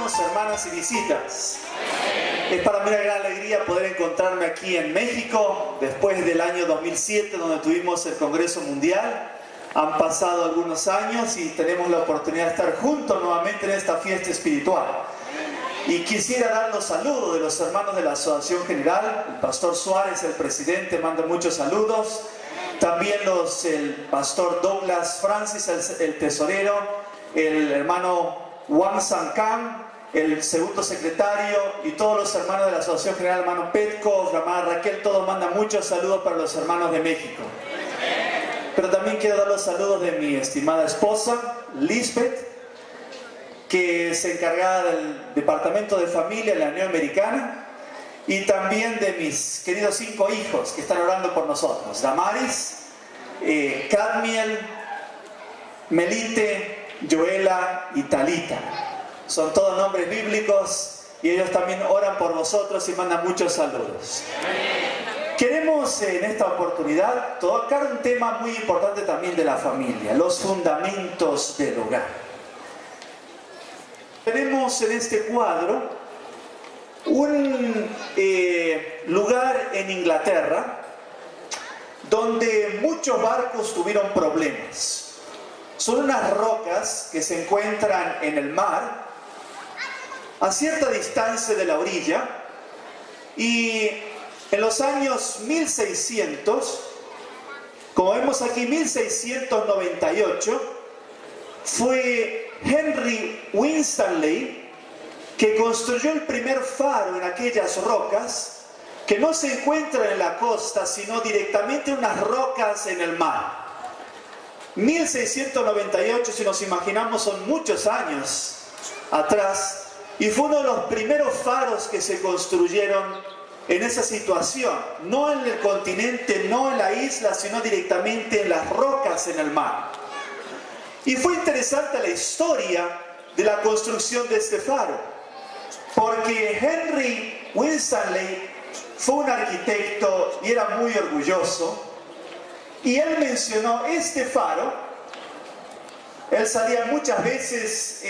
hermanos, hermanas y visitas. Es para mí una gran alegría poder encontrarme aquí en México después del año 2007, donde tuvimos el Congreso Mundial. Han pasado algunos años y tenemos la oportunidad de estar juntos nuevamente en esta fiesta espiritual. Y quisiera dar los saludos de los hermanos de la Asociación General. El pastor Suárez, el presidente, manda muchos saludos. También el pastor Douglas Francis, el tesorero, el hermano Wang San-Kang, el segundo secretario, y todos los hermanos de la Asociación General, hermano Petco, la hermana Raquel, todos mandan muchos saludos para los hermanos de México. Pero también quiero dar los saludos de mi estimada esposa, Lisbeth, que es encargada del Departamento de Familia en la Unión Americana, y también de mis queridos 5 hijos que están orando por nosotros: Damaris, Cadmiel, Melite, Joela y Talita. Son todos nombres bíblicos y ellos también oran por vosotros y mandan muchos saludos. Queremos en esta oportunidad tocar un tema muy importante también de la familia: los fundamentos del hogar. Tenemos en este cuadro un lugar en Inglaterra donde muchos barcos tuvieron problemas. Son unas rocas que se encuentran en el mar a cierta distancia de la orilla, y en los años 1600, como vemos aquí, 1698, fue Henry Winstanley que construyó el primer faro en aquellas rocas que no se encuentran en la costa, sino directamente en unas rocas en el mar. 1698, si nos imaginamos, son muchos años atrás, y fue uno de los primeros faros que se construyeron en esa situación, no en el continente, no en la isla, sino directamente en las rocas en el mar. Y fue interesante la historia de la construcción de este faro, porque Henry Winstanley fue un arquitecto y era muy orgulloso, y él mencionó este faro. Él salía muchas veces,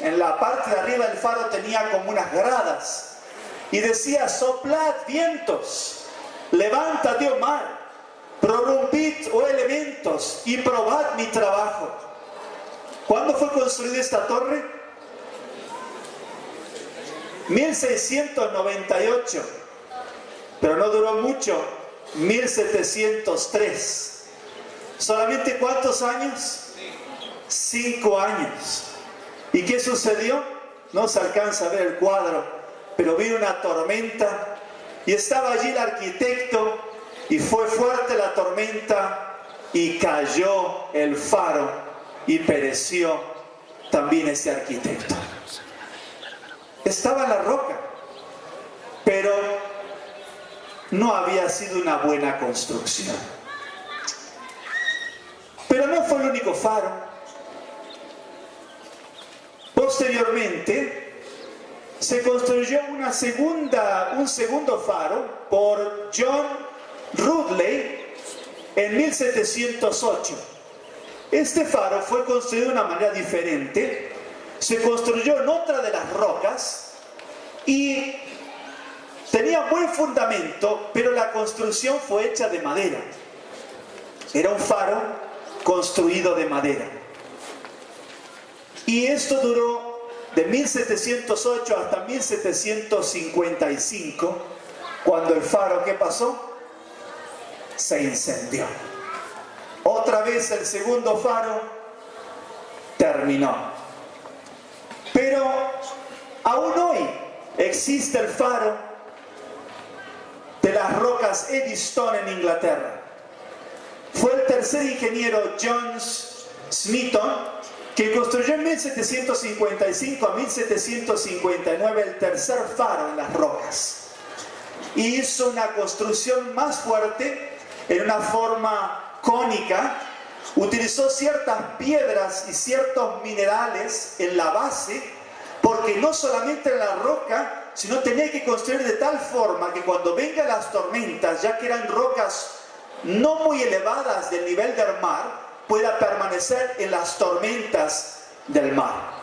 en la parte de arriba del faro tenía como unas gradas, y decía: soplad vientos, levántate, oh mar, prorrumpid, oh elementos, y probad mi trabajo. ¿Cuándo fue construida esta torre? 1698, pero no duró mucho. 1703. ¿Solamente cuántos años? 5 años. ¿Y qué sucedió? No se alcanza a ver el cuadro, pero vino una tormenta y estaba allí el arquitecto, y fue fuerte la tormenta y cayó el faro y pereció también este arquitecto. Estaba en la roca, pero no había sido una buena construcción. Pero no fue el único faro. Posteriormente se construyó un segundo faro por John Rudley en 1708. Este faro fue construido de una manera diferente. Se construyó en otra de las rocas y tenía buen fundamento, pero la construcción fue hecha de madera. Era un faro construido de madera. Y esto duró de 1708 hasta 1755, cuando el faro, ¿qué pasó? Se incendió. Otra vez el segundo faro terminó. Pero aún hoy existe el faro de las rocas Eddystone en Inglaterra. Fue el tercer ingeniero, John Smeaton, que construyó en 1755 a 1759 el tercer faro en las rocas. Y hizo una construcción más fuerte, en una forma cónica. Utilizó ciertas piedras y ciertos minerales en la base, porque no solamente en la roca, sino tenía que construir de tal forma que cuando vengan las tormentas, ya que eran rocas no muy elevadas del nivel del mar, pueda permanecer en las tormentas del mar.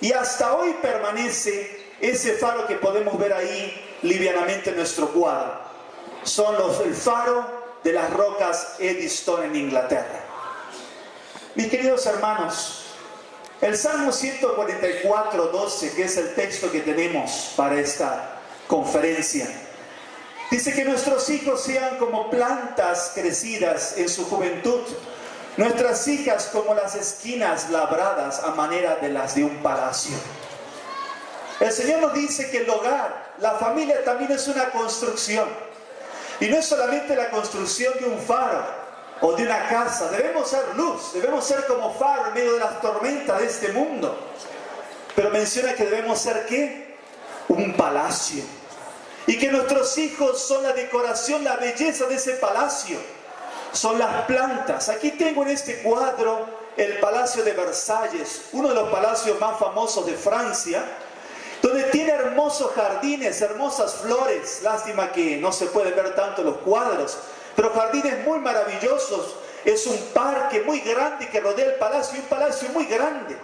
Y hasta hoy permanece ese faro que podemos ver ahí livianamente en nuestro cuadro. Son el faro de las rocas Eddystone en Inglaterra. Mis queridos hermanos, el Salmo 144, 12, que es el texto que tenemos para esta conferencia, dice que nuestros hijos sean como plantas crecidas en su juventud, nuestras hijas como las esquinas labradas a manera de las de un palacio. El Señor nos dice que el hogar, la familia también es una construcción. Y no es solamente la construcción de un faro o de una casa. Debemos ser luz, debemos ser como faro en medio de las tormentas de este mundo. Pero menciona que debemos ser ¿qué? Un palacio. Y que nuestros hijos son la decoración, la belleza de ese palacio. Son las plantas. Aquí tengo en este cuadro el Palacio de Versalles, uno de los palacios más famosos de Francia, donde tiene hermosos jardines, hermosas flores. Lástima que no se pueden ver tanto los cuadros, pero jardines muy maravillosos. Es un parque muy grande que rodea el palacio, un palacio muy grande.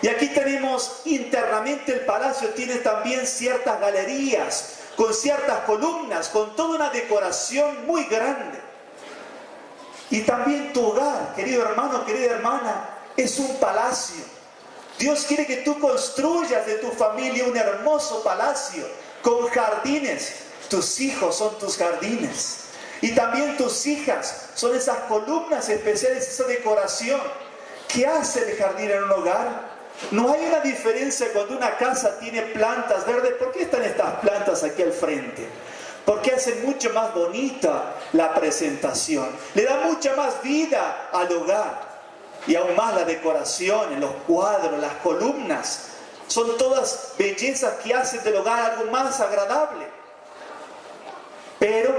Y aquí tenemos internamente el palacio, tiene también ciertas galerías, con ciertas columnas, con toda una decoración muy grande. Y también tu hogar, querido hermano, querida hermana, es un palacio. Dios quiere que tú construyas de tu familia un hermoso palacio con jardines. Tus hijos son tus jardines. Y también tus hijas son esas columnas especiales, esa decoración. ¿Qué hace el jardín en un hogar? No hay una diferencia cuando una casa tiene plantas verdes. ¿Por qué están estas plantas aquí al frente? Porque hacen mucho más bonita la presentación. Le da mucha más vida al hogar. Y aún más la decoración, en los cuadros, las columnas. Son todas bellezas que hacen del hogar algo más agradable. Pero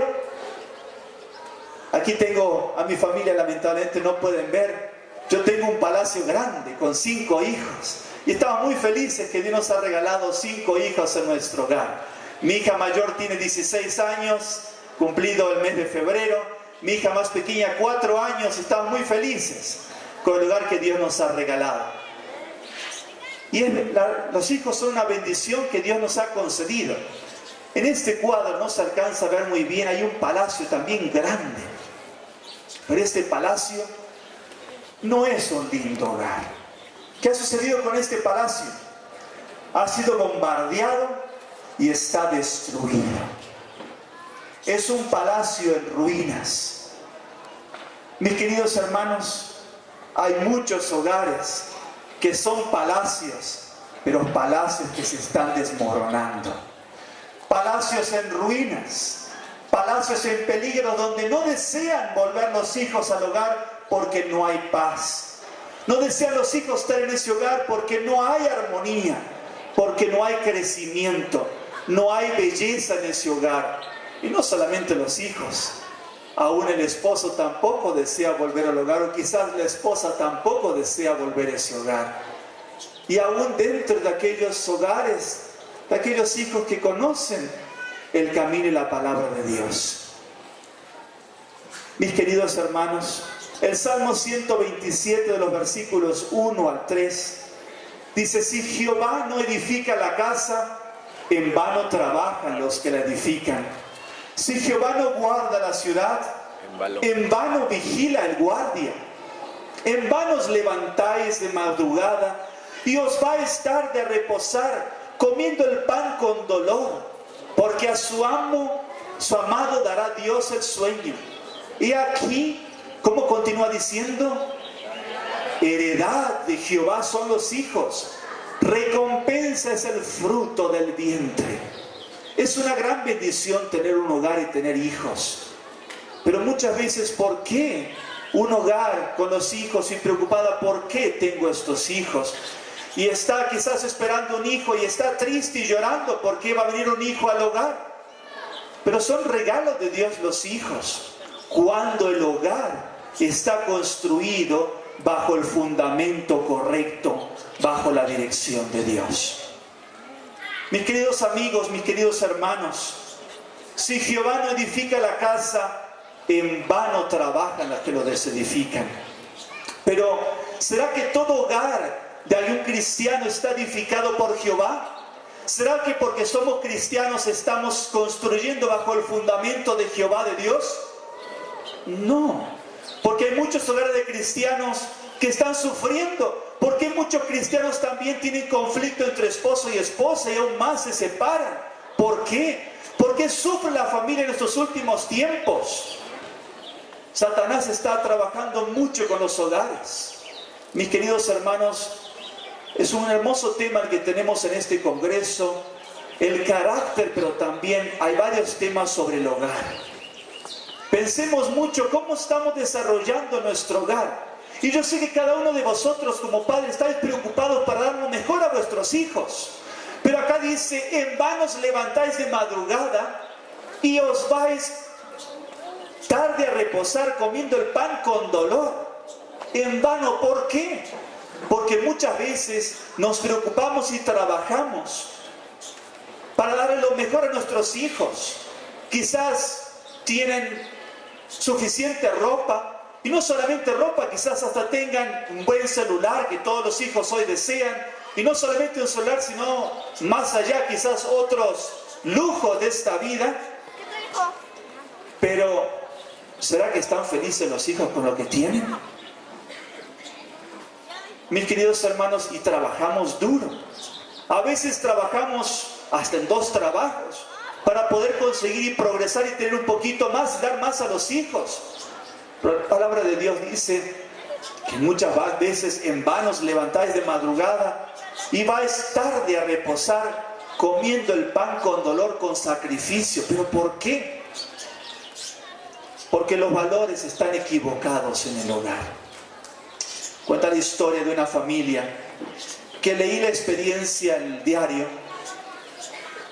aquí tengo a mi familia, lamentablemente no pueden ver. Yo tengo un palacio grande con 5 hijos. Y estamos muy felices que Dios nos ha regalado 5 hijos en nuestro hogar. Mi hija mayor tiene 16 años, cumplido el mes de febrero. Mi hija más pequeña, 4 años. Estamos muy felices con el hogar que Dios nos ha regalado. Y los hijos son una bendición que Dios nos ha concedido. En este cuadro no se alcanza a ver muy bien, hay un palacio también grande. Pero este palacio no es un lindo hogar. ¿Qué ha sucedido con este palacio? Ha sido bombardeado y está destruido. Es un palacio en ruinas. Mis queridos hermanos, hay muchos hogares que son palacios, pero palacios que se están desmoronando. Palacios en ruinas, palacios en peligro donde no desean volver los hijos al hogar porque no hay paz. No desean los hijos estar en ese hogar porque no hay armonía, porque no hay crecimiento, no hay belleza en ese hogar. Y no solamente los hijos, aún el esposo tampoco desea volver al hogar, o quizás la esposa tampoco desea volver a ese hogar. Y aún dentro de aquellos hogares, de aquellos hijos que conocen el camino y la palabra de Dios. Mis queridos hermanos, el Salmo 127 de los versículos 1 al 3 dice: si Jehová no edifica la casa, en vano trabajan los que la edifican. Si Jehová no guarda la ciudad, en vano vigila el guardia. En vano os levantáis de madrugada y os va a estar de reposar, comiendo el pan con dolor, porque a su amo, su amado, dará Dios el sueño. Y aquí, ¿cómo continúa diciendo? Heredad de Jehová son los hijos, recompensa es el fruto del vientre. Es una gran bendición tener un hogar y tener hijos. Pero muchas veces, ¿por qué un hogar con los hijos y preocupada? ¿Por qué tengo estos hijos? Y está quizás esperando un hijo y está triste y llorando porque va a venir un hijo al hogar. Pero son regalos de Dios los hijos, cuando el hogar está construido bajo el fundamento correcto, bajo la dirección de Dios. Mis queridos amigos, mis queridos hermanos, si Jehová no edifica la casa, en vano trabajan los que lo desedifican. Pero ¿será que todo hogar de algún cristiano está edificado por Jehová? ¿Será que porque somos cristianos estamos construyendo bajo el fundamento de Jehová de Dios? No, porque hay muchos hogares de cristianos que están sufriendo, porque muchos cristianos también tienen conflicto entre esposo y esposa y aún más se separan. ¿Por qué? ¿Por qué sufre la familia en estos últimos tiempos? Satanás está trabajando mucho con los hogares. Mis queridos hermanos, es un hermoso tema el que tenemos en este congreso, el carácter, pero también hay varios temas sobre el hogar. Pensemos mucho cómo estamos desarrollando nuestro hogar. Y yo sé que cada uno de vosotros como padres estáis preocupados para dar lo mejor a vuestros hijos. Pero acá dice, en vano os levantáis de madrugada y os vais tarde a reposar comiendo el pan con dolor. En vano, ¿por qué? Porque muchas veces nos preocupamos y trabajamos para darle lo mejor a nuestros hijos. Quizás tienen suficiente ropa, y no solamente ropa, quizás hasta tengan un buen celular que todos los hijos hoy desean, y no solamente un celular, sino más allá quizás otros lujos de esta vida. Pero ¿será que están felices los hijos con lo que tienen? Mis queridos hermanos, y trabajamos duro. A veces trabajamos hasta en 2 trabajos para poder conseguir y progresar y tener un poquito más, dar más a los hijos. Pero la palabra de Dios dice que muchas veces en vano os levantáis de madrugada y vais tarde a reposar comiendo el pan con dolor, con sacrificio. ¿Pero por qué? Porque los valores están equivocados en el hogar. Cuenta la historia de una familia que leí la experiencia en el diario,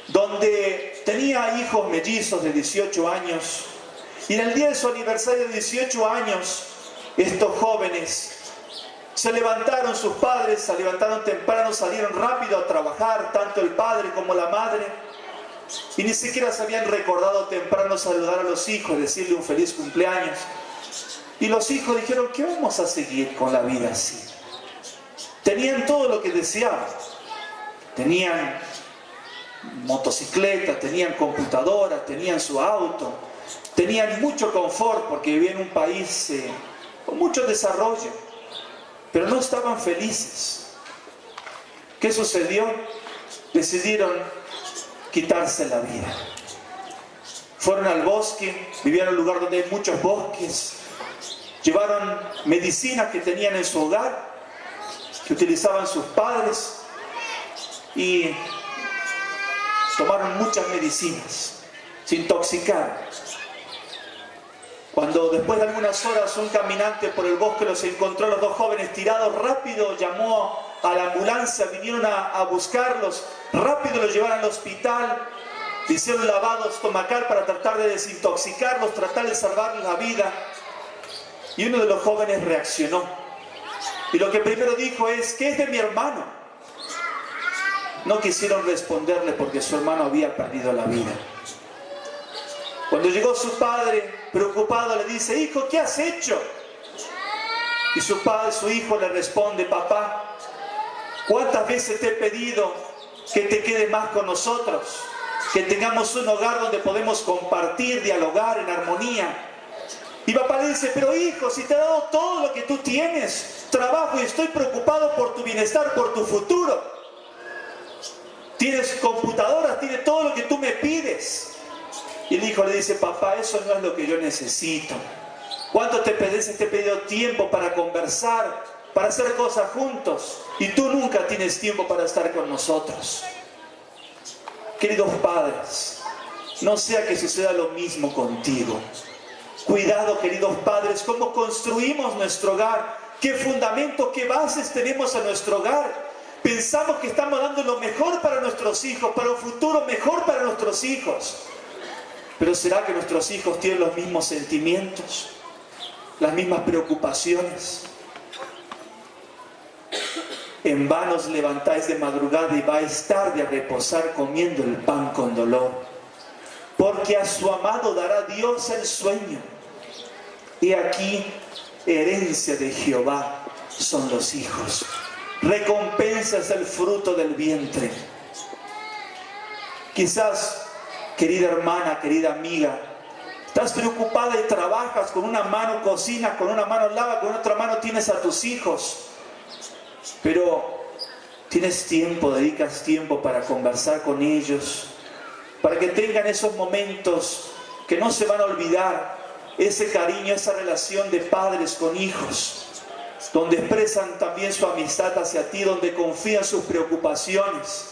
donde tenía hijos mellizos de 18 años, y en el día de su aniversario de 18 años, estos jóvenes se levantaron, sus padres se levantaron temprano, salieron rápido a trabajar, tanto el padre como la madre, y ni siquiera se habían recordado temprano saludar a los hijos, decirle un feliz cumpleaños. Y los hijos dijeron, ¿qué vamos a seguir con la vida así? Tenían todo lo que deseaban. Tenían motocicleta, tenían computadora, tenían su auto, tenían mucho confort porque vivían en un país con mucho desarrollo, pero no estaban felices. ¿Qué sucedió? Decidieron quitarse la vida. Fueron al bosque, vivían en un lugar donde hay muchos bosques. Llevaron medicinas que tenían en su hogar, que utilizaban sus padres, y tomaron muchas medicinas, se intoxicaron. Cuando después de algunas horas un caminante por el bosque los encontró a los 2 jóvenes tirados, rápido llamó a la ambulancia, vinieron a buscarlos, rápido los llevaron al hospital, hicieron lavado estomacal para tratar de desintoxicarlos, tratar de salvarles la vida. Y uno de los jóvenes reaccionó. Y lo que primero dijo es, ¿qué es de mi hermano? No quisieron responderle porque su hermano había perdido la vida. Cuando llegó su padre, preocupado, le dice, hijo, ¿qué has hecho? Y su hijo le responde, papá, ¿cuántas veces te he pedido que te quedes más con nosotros? Que tengamos un hogar donde podemos compartir, dialogar en armonía. Y papá le dice, pero hijo, si te he dado todo lo que tú tienes, trabajo y estoy preocupado por tu bienestar, por tu futuro. Tienes computadoras, tienes todo lo que tú me pides. Y el hijo le dice, papá, eso no es lo que yo necesito. ¿Cuánto te pedís? Te he pedido tiempo para conversar, para hacer cosas juntos, y tú nunca tienes tiempo para estar con nosotros. Queridos padres, no sea que suceda lo mismo contigo. Cuidado, queridos padres, cómo construimos nuestro hogar, qué fundamento, qué bases tenemos en nuestro hogar. Pensamos que estamos dando lo mejor para nuestros hijos, para un futuro mejor para nuestros hijos. Pero ¿será que nuestros hijos tienen los mismos sentimientos, las mismas preocupaciones? En vano os levantáis de madrugada y vais tarde a reposar comiendo el pan con dolor, porque a su amado dará Dios el sueño. Y aquí, herencia de Jehová son los hijos. recompensa es el fruto del vientre. Quizás, querida hermana, querida amiga, estás preocupada y trabajas, con una mano cocinas, con una mano lavas, con otra mano tienes a tus hijos. Pero tienes tiempo, dedicas tiempo para conversar con ellos, para que tengan esos momentos que no se van a olvidar, ese cariño, esa relación de padres con hijos, donde expresan también su amistad hacia ti, donde confían sus preocupaciones,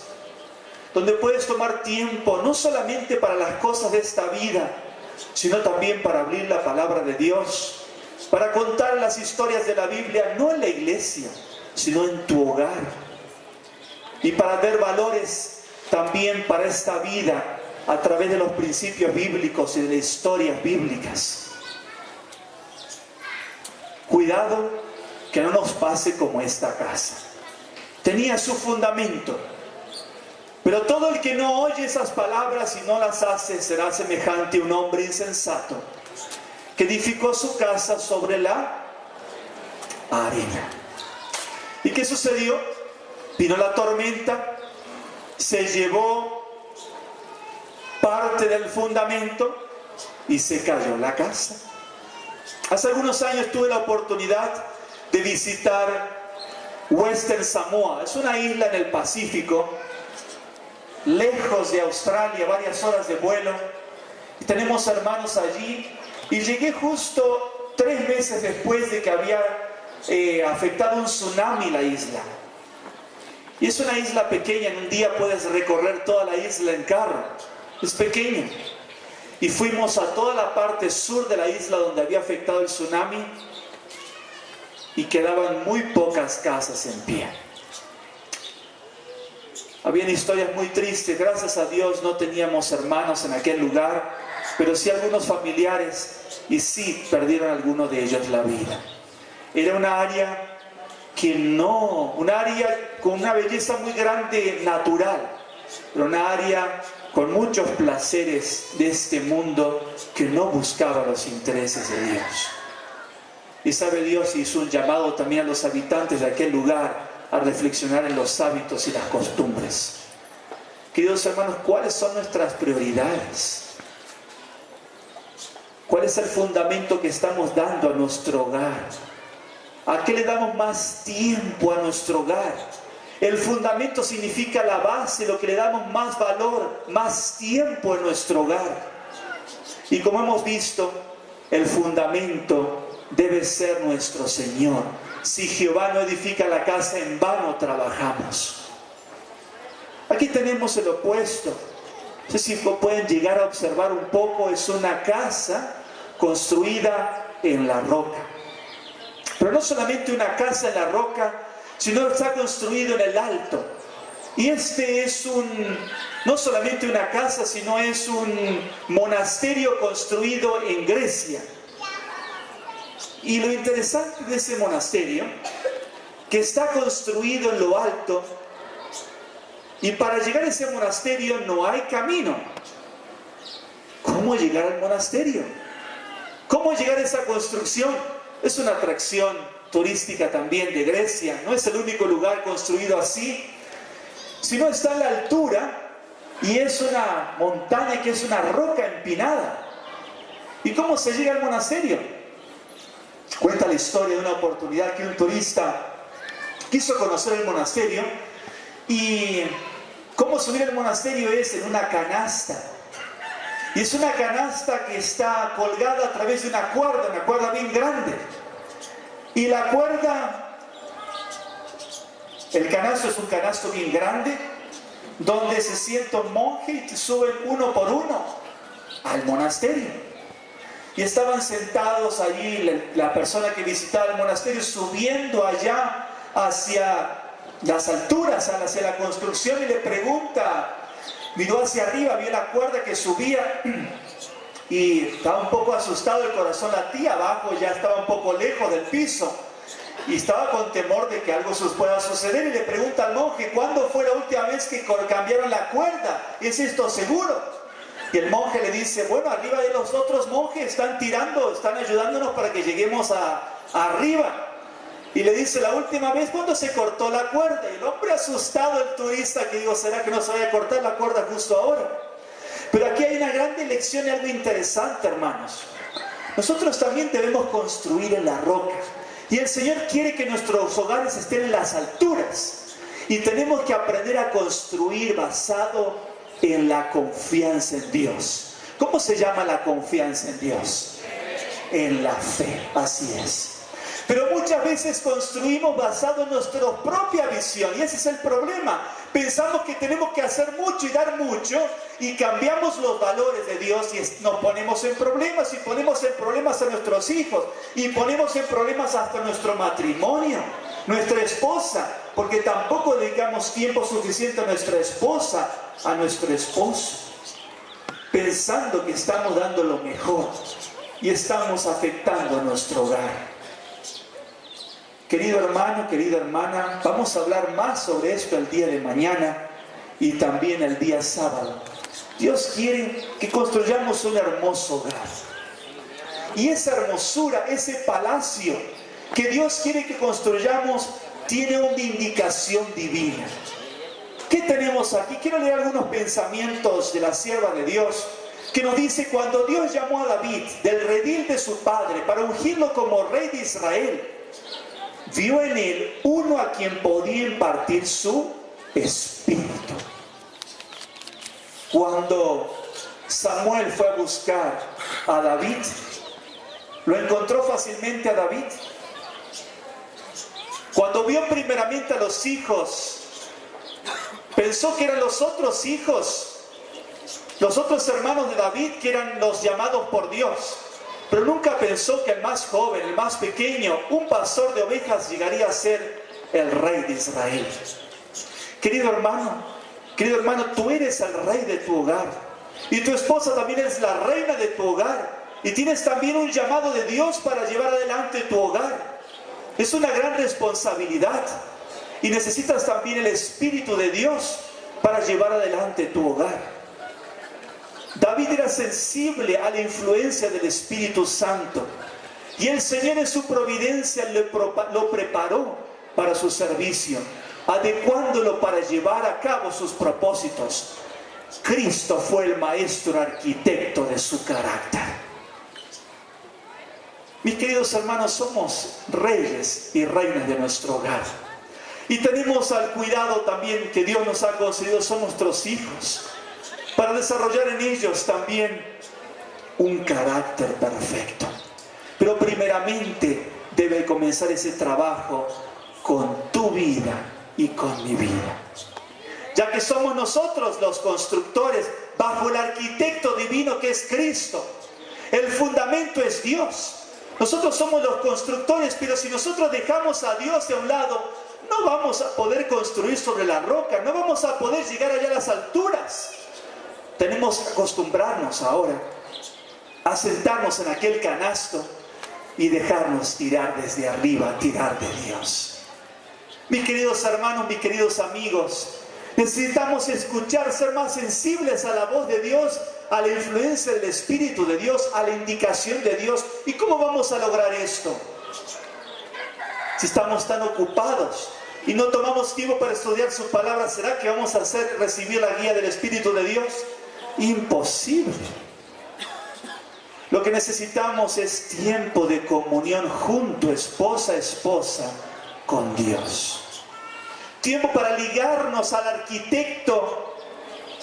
donde puedes tomar tiempo no solamente para las cosas de esta vida, sino también para abrir la palabra de Dios, para contar las historias de la Biblia, no en la iglesia, sino en tu hogar, y para ver valores también para esta vida a través de los principios bíblicos y de las historias bíblicas. Cuidado que no nos pase como esta casa. Tenía su fundamento, pero todo el que no oye esas palabras y no las hace será semejante a un hombre insensato que edificó su casa sobre la arena. ¿Y qué sucedió? Vino la tormenta, se llevó parte del fundamento y se cayó la casa. Hace algunos años tuve la oportunidad de visitar Western Samoa. Es una isla en el Pacífico, lejos de Australia, varias horas de vuelo. Y tenemos hermanos allí. Y llegué justo 3 meses después de que había afectado un tsunami la isla. Y es una isla pequeña, en un día puedes recorrer toda la isla en carro. Es pequeña. Y fuimos a toda la parte sur de la isla donde había afectado el tsunami y quedaban muy pocas casas en pie. Habían historias muy tristes. Gracias a Dios no teníamos hermanos en aquel lugar, pero sí algunos familiares, y sí perdieron algunos de ellos la vida. Era una área una área con una belleza muy grande natural, pero una área con muchos placeres de este mundo que no buscaba los intereses de Dios. Y sabe, Dios hizo un llamado también a los habitantes de aquel lugar a reflexionar en los hábitos y las costumbres. Queridos hermanos, ¿cuáles son nuestras prioridades? ¿Cuál es el fundamento que estamos dando a nuestro hogar? ¿A qué le damos más tiempo a nuestro hogar? El fundamento significa la base, lo que le damos más valor, más tiempo en nuestro hogar. Y como hemos visto, el fundamento debe ser nuestro Señor. Si Jehová no edifica la casa, en vano trabajamos. Aquí tenemos el opuesto. No sé si pueden llegar a observar un poco. Es una casa construida en la roca. Pero no solamente una casa en la roca, sino está construido en el alto. Y este es no solamente una casa, sino es un monasterio construido en Grecia. Y lo interesante de ese monasterio, que está construido en lo alto, y para llegar a ese monasterio no hay camino. ¿Cómo llegar al monasterio? ¿Cómo llegar a esa construcción? Es una atracción turística también de Grecia. No es el único lugar construido así, sino está a la altura y es una montaña que es una roca empinada. ¿Y cómo se llega al monasterio? Cuenta la historia de una oportunidad que un turista quiso conocer el monasterio, y cómo subir al monasterio es en una canasta. Y es una canasta que está colgada a través de una cuerda bien grande. Y la cuerda, el canasto es un canasto bien grande, donde se sienta un monje y te suben uno por uno al monasterio. Y estaban sentados allí la persona que visitaba el monasterio, subiendo allá hacia las alturas, hacia la construcción, y le pregunta. Miró hacia arriba, vio la cuerda que subía y estaba un poco asustado, el corazón latía, abajo ya estaba un poco lejos del piso y estaba con temor de que algo pueda suceder, y le pregunta al monje: ¿cuándo fue la última vez que cambiaron la cuerda? ¿Es esto seguro? Y el monje le dice: bueno, arriba de los otros monjes están tirando, están ayudándonos para que lleguemos arriba. Y le dice, la última vez, ¿cuándo se cortó la cuerda? Y el hombre asustado, el turista, que digo, ¿será que no se vaya a cortar la cuerda justo ahora? Pero aquí hay una gran lección y algo interesante, hermanos. Nosotros también debemos construir en la roca. Y el Señor quiere que nuestros hogares estén en las alturas. Y tenemos que aprender a construir basado en la confianza en Dios. ¿Cómo se llama la confianza en Dios? En la fe, así es. Pero muchas veces construimos basado en nuestra propia visión, y ese es el problema. Pensamos que tenemos que hacer mucho y dar mucho, y cambiamos los valores de Dios y nos ponemos en problemas, y ponemos en problemas a nuestros hijos, y ponemos en problemas hasta nuestro matrimonio, nuestra esposa, porque tampoco dedicamos tiempo suficiente a nuestra esposa, a nuestro esposo, pensando que estamos dando lo mejor, y estamos afectando a nuestro hogar. Querido hermano, querida hermana, vamos a hablar más sobre esto el día de mañana y también el día sábado. Dios quiere que construyamos un hermoso hogar. Y esa hermosura, ese palacio que Dios quiere que construyamos, tiene una indicación divina. ¿Qué tenemos aquí? Quiero leer algunos pensamientos de la sierva de Dios, que nos dice: cuando Dios llamó a David del redil de su padre para ungirlo como rey de Israel, vio en él uno a quien podía impartir su espíritu. Cuando Samuel fue a buscar a David, ¿lo encontró fácilmente a David? Cuando vio primeramente a los hijos, pensó que eran los otros hijos, los otros hermanos de David, que eran los llamados por Dios. Pero nunca pensó que el más joven, el más pequeño, un pastor de ovejas, llegaría a ser el rey de Israel. Querido hermano, tú eres el rey de tu hogar. Y tu esposa también es la reina de tu hogar. Y tienes también un llamado de Dios para llevar adelante tu hogar. Es una gran responsabilidad. Y necesitas también el Espíritu de Dios para llevar adelante tu hogar. David era sensible a la influencia del Espíritu Santo, y el Señor en su providencia lo preparó para su servicio, adecuándolo para llevar a cabo sus propósitos. Cristo fue el maestro arquitecto de su carácter. Mis queridos hermanos, somos reyes y reinas de nuestro hogar, y tenemos al cuidado también que Dios nos ha concedido, son nuestros hijos, para desarrollar en ellos también un carácter perfecto. Pero primeramente debe comenzar ese trabajo con tu vida y con mi vida. Ya que somos nosotros los constructores bajo el arquitecto divino que es Cristo. El fundamento es Dios. Nosotros somos los constructores, pero si nosotros dejamos a Dios de un lado, no vamos a poder construir sobre la roca, no vamos a poder llegar allá a las alturas. Tenemos que acostumbrarnos ahora a sentarnos en aquel canasto y dejarnos tirar desde arriba, tirar de Dios. Mis queridos hermanos, mis queridos amigos, necesitamos escuchar, ser más sensibles a la voz de Dios, a la influencia del Espíritu de Dios, a la indicación de Dios. ¿Y cómo vamos a lograr esto? Si estamos tan ocupados y no tomamos tiempo para estudiar su palabra, ¿será que vamos a recibir la guía del Espíritu de Dios? Imposible. Lo que necesitamos es tiempo de comunión junto, esposa a esposa, con Dios. Tiempo para ligarnos al arquitecto,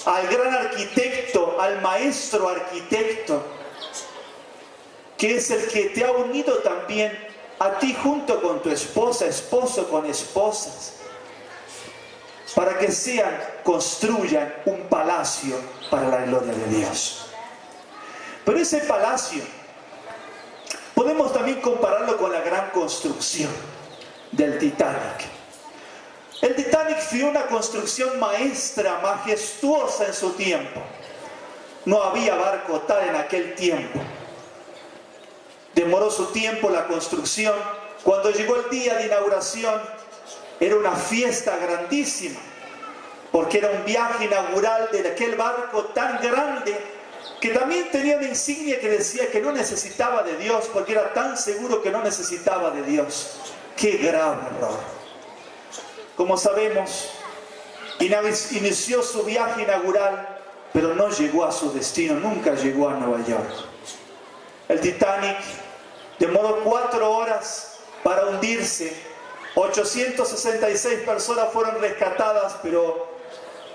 al gran arquitecto, al maestro arquitecto, que es el que te ha unido también a ti junto con tu esposa, esposo con esposas, para que construyan un palacio para la gloria de Dios. Pero ese palacio podemos también compararlo con la gran construcción del Titanic. El Titanic fue una construcción maestra, majestuosa en su tiempo. No había barco tal en aquel tiempo. Demoró su tiempo la construcción. Cuando llegó el día de inauguración, era una fiesta grandísima, porque era un viaje inaugural de aquel barco tan grande, que también tenía una insignia que decía que no necesitaba de Dios, porque era tan seguro que no necesitaba de Dios. Qué grave error. Como sabemos, inició su viaje inaugural, pero no llegó a su destino, nunca llegó a Nueva York. El Titanic demoró 4 horas para hundirse. 866 personas fueron rescatadas, pero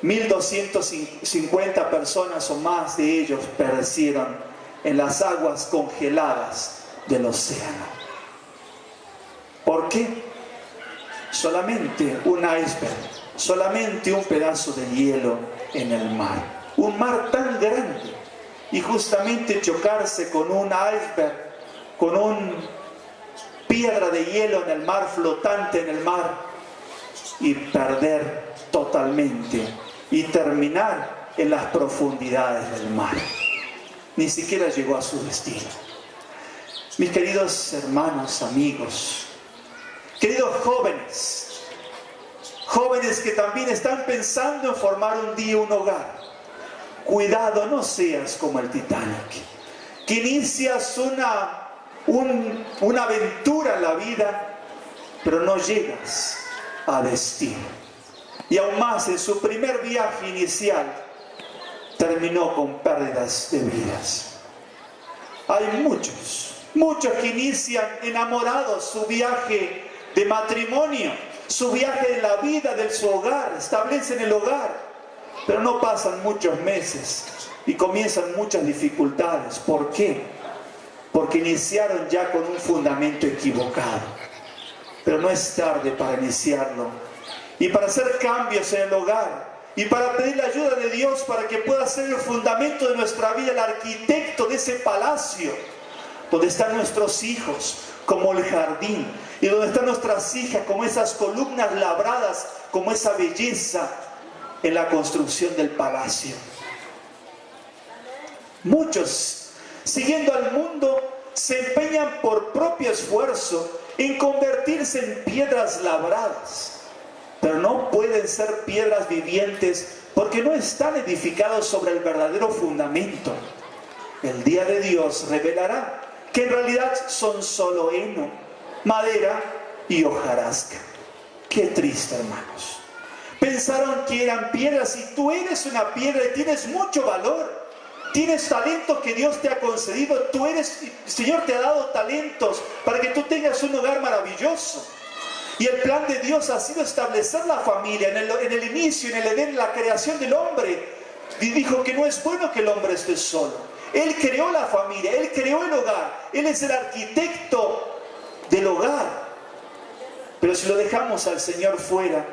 1.250 personas o más de ellos perecieron en las aguas congeladas del océano. ¿Por qué? Solamente un iceberg, solamente un pedazo de hielo en el mar. Un mar tan grande, y justamente chocarse con un iceberg, con una piedra de hielo en el mar, flotante en el mar, y perder totalmente y terminar en las profundidades del mar. Ni siquiera llegó a su destino. Mis queridos hermanos, amigos, queridos jóvenes, jóvenes que también están pensando en formar un día un hogar, cuidado, no seas como el Titanic, que inicias una aventura en la vida, pero no llegas a destino. Y aún más, en su primer viaje inicial, terminó con pérdidas de vidas. Hay muchos que inician enamorados su viaje de matrimonio, su viaje de la vida, de su hogar, establecen el hogar, pero no pasan muchos meses y comienzan muchas dificultades. ¿Por qué? Porque iniciaron ya con un fundamento equivocado. Pero no es tarde para iniciarlo y para hacer cambios en el hogar y para pedir la ayuda de Dios para que pueda ser el fundamento de nuestra vida, el arquitecto de ese palacio donde están nuestros hijos como el jardín y donde están nuestras hijas como esas columnas labradas, como esa belleza en la construcción del palacio. Muchos, siguiendo al mundo, se empeñan por propio esfuerzo en convertirse en piedras labradas, pero no pueden ser piedras vivientes porque no están edificados sobre el verdadero fundamento. El día de Dios revelará que en realidad son solo heno, madera y hojarasca. Qué triste, hermanos. Pensaron que eran piedras y tú eres una piedra y tienes mucho valor. Tienes talentos que Dios te ha concedido. El Señor te ha dado talentos para que tú tengas un hogar maravilloso. Y el plan de Dios ha sido establecer la familia en el inicio, en el Edén, en la creación del hombre. Y dijo que no es bueno que el hombre esté solo. Él creó la familia, Él creó el hogar. Él es el arquitecto del hogar. Pero si lo dejamos al Señor fuera,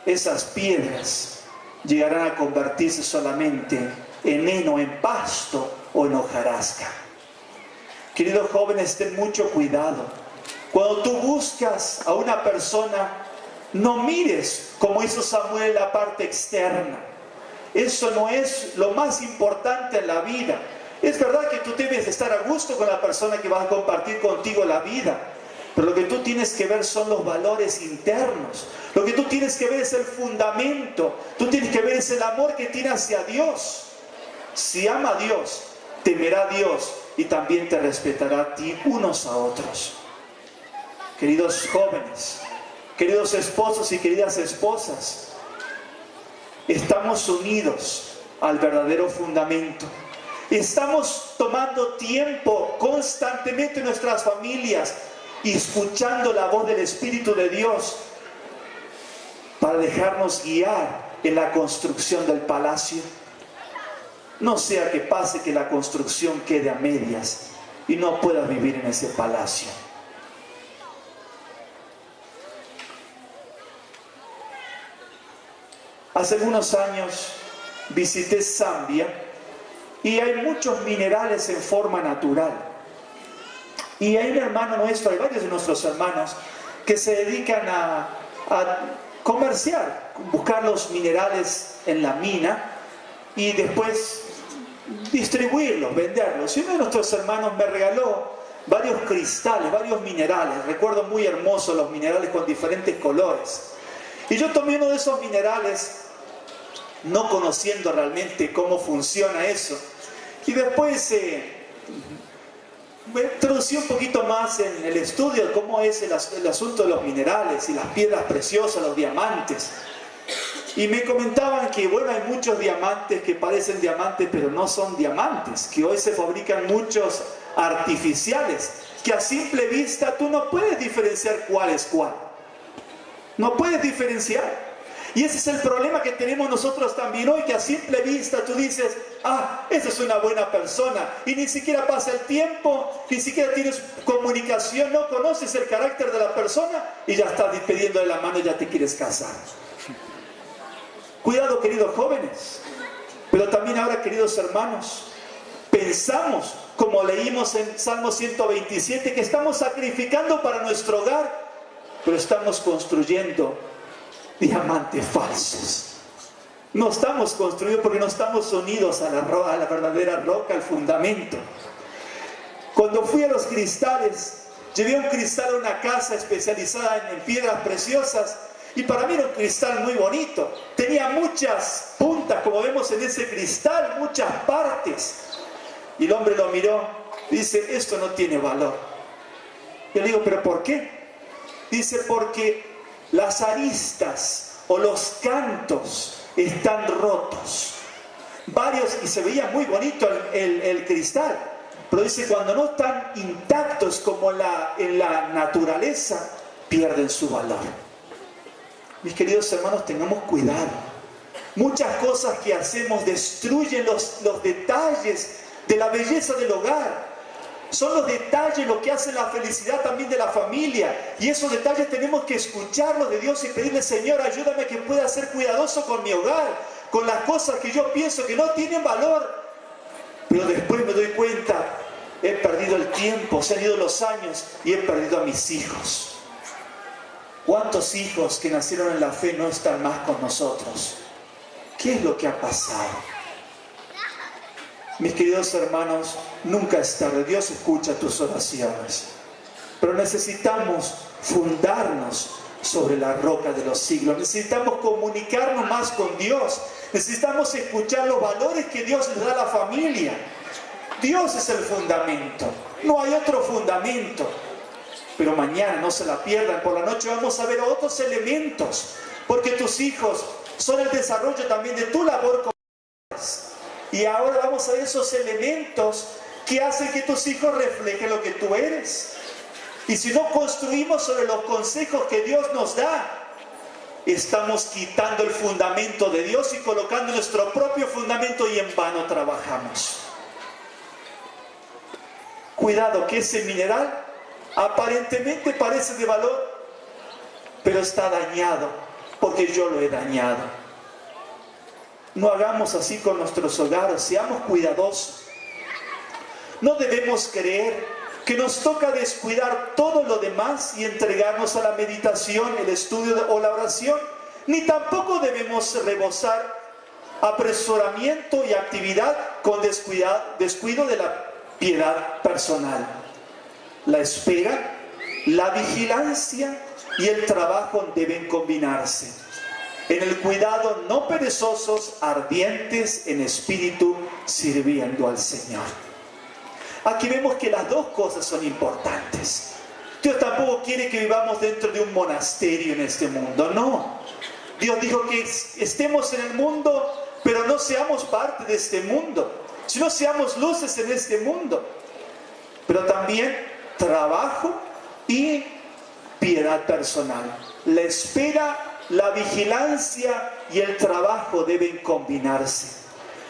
esas piedras llegarán a convertirse solamente en heno, en pasto o en hojarasca. Queridos jóvenes, ten mucho cuidado. Cuando tú buscas a una persona, no mires como hizo Samuel la parte externa. Eso no es lo más importante en la vida. Es verdad que tú debes estar a gusto con la persona que va a compartir contigo la vida, pero lo que tú tienes que ver son los valores internos. Lo que tú tienes que ver es el fundamento. Tú tienes que ver es el amor que tiene hacia Dios. Si ama a Dios, temerá a Dios y también te respetará a ti unos a otros. Queridos jóvenes, queridos esposos y queridas esposas, estamos unidos al verdadero fundamento. Estamos tomando tiempo constantemente en nuestras familias y escuchando la voz del Espíritu de Dios para dejarnos guiar en la construcción del palacio. No sea que pase que la construcción quede a medias y no puedas vivir en ese palacio. Hace algunos años visité Zambia y hay muchos minerales en forma natural. Y hay un hermano nuestro, hay varios de nuestros hermanos que se dedican a comerciar, buscar los minerales en la mina y después distribuirlos, venderlos. Y uno de nuestros hermanos me regaló varios cristales, varios minerales. Recuerdo muy hermosos los minerales con diferentes colores. Y yo tomé uno de esos minerales, no conociendo realmente cómo funciona eso. Y después me introducí un poquito más en el estudio de cómo es el asunto de los minerales y las piedras preciosas, los diamantes. Y me comentaban que, bueno, hay muchos diamantes que parecen diamantes, pero no son diamantes, que hoy se fabrican muchos artificiales, que a simple vista tú no puedes diferenciar cuál es cuál. No puedes diferenciar. Y ese es el problema que tenemos nosotros también hoy, que a simple vista tú dices, esa es una buena persona, y ni siquiera pasa el tiempo, ni siquiera tienes comunicación, no conoces el carácter de la persona, y ya estás pidiéndole la mano y ya te quieres casar. Cuidado, queridos jóvenes, pero también ahora, queridos hermanos, pensamos, como leímos en Salmo 127, que estamos sacrificando para nuestro hogar, pero estamos construyendo diamantes falsos. No estamos construidos porque no estamos unidos a la verdadera roca, al fundamento. Cuando fui a los cristales, llevé un cristal a una casa especializada en piedras preciosas, y para mí era un cristal muy bonito. Tenía muchas puntas, como vemos en ese cristal, muchas partes. Y el hombre lo miró y dice, esto no tiene valor. Yo le digo, ¿pero por qué? Dice, porque las aristas o los cantos están rotos. Varios, y se veía muy bonito el cristal, pero dice, cuando no están intactos como en la naturaleza, pierden su valor. Mis queridos hermanos, tengamos cuidado. Muchas cosas que hacemos destruyen los detalles de la belleza del hogar. Son los detalles lo que hacen la felicidad también de la familia. Y esos detalles tenemos que escucharlos de Dios y pedirle, Señor, ayúdame que pueda ser cuidadoso con mi hogar, con las cosas que yo pienso que no tienen valor. Pero después me doy cuenta, he perdido el tiempo, se han ido los años y he perdido a mis hijos. ¿Cuántos hijos que nacieron en la fe no están más con nosotros? ¿Qué es lo que ha pasado? Mis queridos hermanos, nunca es tarde. Dios escucha tus oraciones. Pero necesitamos fundarnos sobre la roca de los siglos. Necesitamos comunicarnos más con Dios. Necesitamos escuchar los valores que Dios les da a la familia. Dios es el fundamento. No hay otro fundamento. Pero mañana no se la pierdan. Por la noche vamos a ver otros elementos. Porque tus hijos son el desarrollo también de tu labor como padres. Y ahora vamos a ver esos elementos que hacen que tus hijos reflejen lo que tú eres. Y si no construimos sobre los consejos que Dios nos da, estamos quitando el fundamento de Dios y colocando nuestro propio fundamento, y en vano trabajamos. Cuidado, que ese mineral aparentemente parece de valor, pero está dañado, porque yo lo he dañado. No hagamos así con nuestros hogares, seamos cuidadosos. No debemos creer que nos toca descuidar todo lo demás y entregarnos a la meditación, el estudio o la oración, ni tampoco debemos rebosar apresuramiento y actividad con descuido de la piedad personal. La espera, la vigilancia y el trabajo deben combinarse. En el cuidado, no perezosos, ardientes en espíritu, sirviendo al Señor. Aquí vemos que las dos cosas son importantes. Dios tampoco quiere que vivamos dentro de un monasterio en este mundo, no. Dios dijo que estemos en el mundo, pero no seamos parte de este mundo, sino seamos luces en este mundo. Pero también trabajo y piedad personal. La espera, la vigilancia y el trabajo deben combinarse.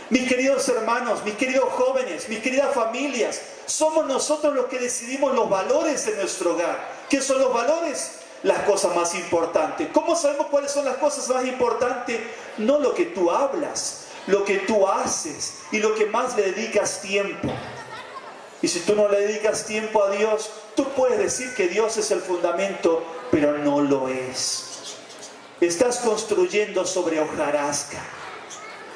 Mis queridos hermanos, mis queridos jóvenes, mis queridas familias, somos nosotros los que decidimos los valores en nuestro hogar. ¿Qué son los valores? Las cosas más importantes. ¿Cómo sabemos cuáles son las cosas más importantes? No lo que tú hablas, lo que tú haces y lo que más le dedicas tiempo. Y si tú no le dedicas tiempo a Dios, tú puedes decir que Dios es el fundamento, pero no lo es. Estás construyendo sobre hojarasca.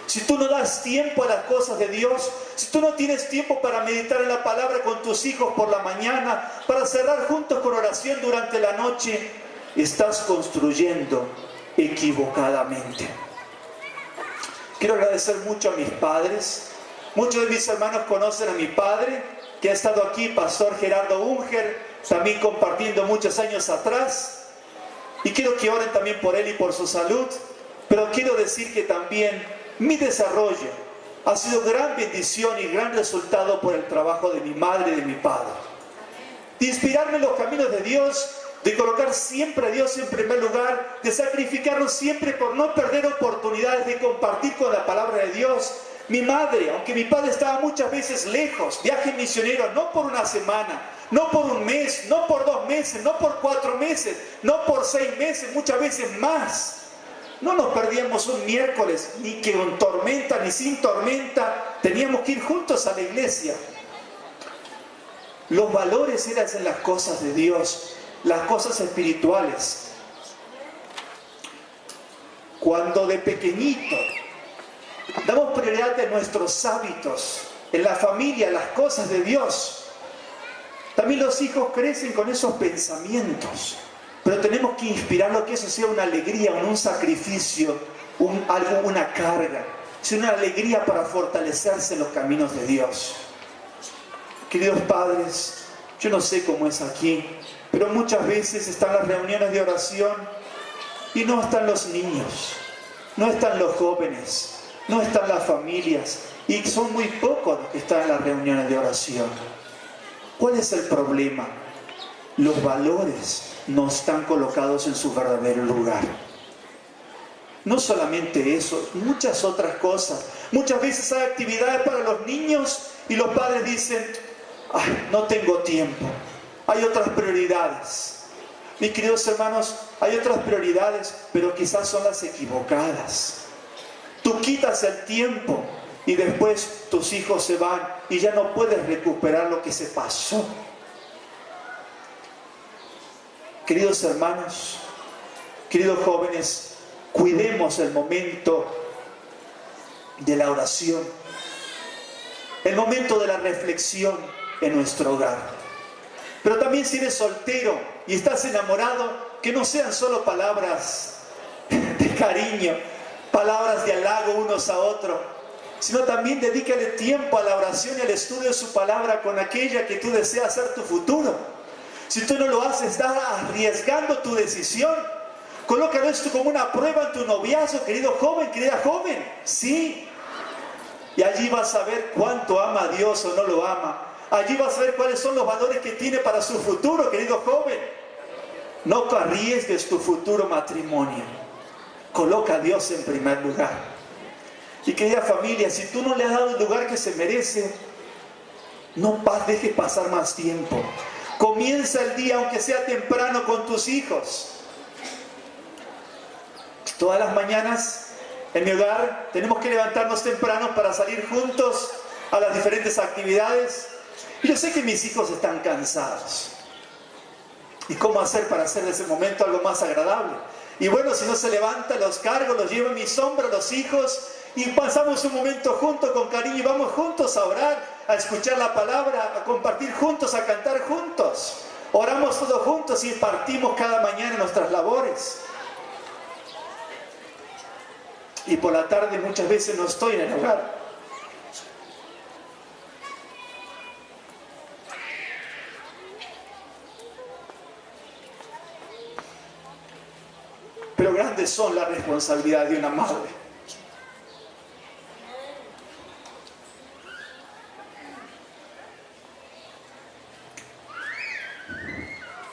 Si tú no das tiempo a las cosas de Dios, si tú no tienes tiempo para meditar en la palabra con tus hijos por la mañana, para cerrar juntos con oración durante la noche, estás construyendo equivocadamente. Quiero agradecer mucho a mis padres. Muchos de mis hermanos conocen a mi padre, que ha estado aquí, Pastor Gerardo Unger, también compartiendo muchos años atrás. Y quiero que oren también por él y por su salud. Pero quiero decir que también mi desarrollo ha sido gran bendición y gran resultado por el trabajo de mi madre y de mi padre. De inspirarme en los caminos de Dios, de colocar siempre a Dios en primer lugar, de sacrificarnos siempre por no perder oportunidades de compartir con la palabra de Dios. Mi madre, aunque mi padre estaba muchas veces lejos, viaje misionero, no por una semana, no por un mes, no por 2 meses, no por 4 meses, no por 6 meses, muchas veces más. No nos perdíamos un miércoles, ni que con tormenta, ni sin tormenta, teníamos que ir juntos a la iglesia. Los valores eran en las cosas de Dios, las cosas espirituales. Cuando de pequeñito damos prioridad a nuestros hábitos, en la familia, las cosas de Dios, también los hijos crecen con esos pensamientos. Pero tenemos que inspirarlo, que eso sea una alegría, un sacrificio, una carga, sino una alegría para fortalecerse en los caminos de Dios. Queridos padres, yo no sé cómo es aquí, pero muchas veces están las reuniones de oración y no están los niños, no están los jóvenes, no están las familias, y son muy pocos los que están en las reuniones de oración. ¿Cuál es el problema? Los valores no están colocados en su verdadero lugar. No solamente eso, muchas otras cosas. Muchas veces hay actividades para los niños y los padres dicen: ay, no tengo tiempo, hay otras prioridades. Mis queridos hermanos, hay otras prioridades, pero quizás son las equivocadas. Tú quitas el tiempo y después tus hijos se van y ya no puedes recuperar lo que se pasó. Queridos hermanos, queridos jóvenes, cuidemos el momento de la oración, el momento de la reflexión en nuestro hogar. Pero también si eres soltero y estás enamorado, que no sean solo palabras de cariño, palabras de halago unos a otros, sino también dedícale tiempo a la oración y al estudio de su palabra con aquella que tú deseas ser tu futuro. Si tú no lo haces, estás arriesgando tu decisión. Colócalo esto como una prueba en tu noviazgo, querido joven, querida joven. Sí. Y allí vas a ver cuánto ama a Dios o no lo ama. Allí vas a ver cuáles son los valores que tiene para su futuro, querido joven. No arriesgues tu futuro matrimonio. Coloca a Dios en primer lugar. Y querida familia, si tú no le has dado el lugar que se merece, no dejes pasar más tiempo. Comienza el día, aunque sea temprano, con tus hijos. Todas las mañanas en mi hogar tenemos que levantarnos temprano para salir juntos a las diferentes actividades. Y yo sé que mis hijos están cansados. ¿Y cómo hacer para hacer de ese momento algo más agradable? Y bueno, si no se levanta, los cargo, los llevo en mi sombra, los hijos, y pasamos un momento juntos con cariño y vamos juntos a orar, a escuchar la palabra, a compartir juntos, a cantar juntos. Oramos todos juntos y partimos cada mañana nuestras labores. Y por la tarde muchas veces no estoy en el hogar. Pero grandes son las responsabilidades de una madre.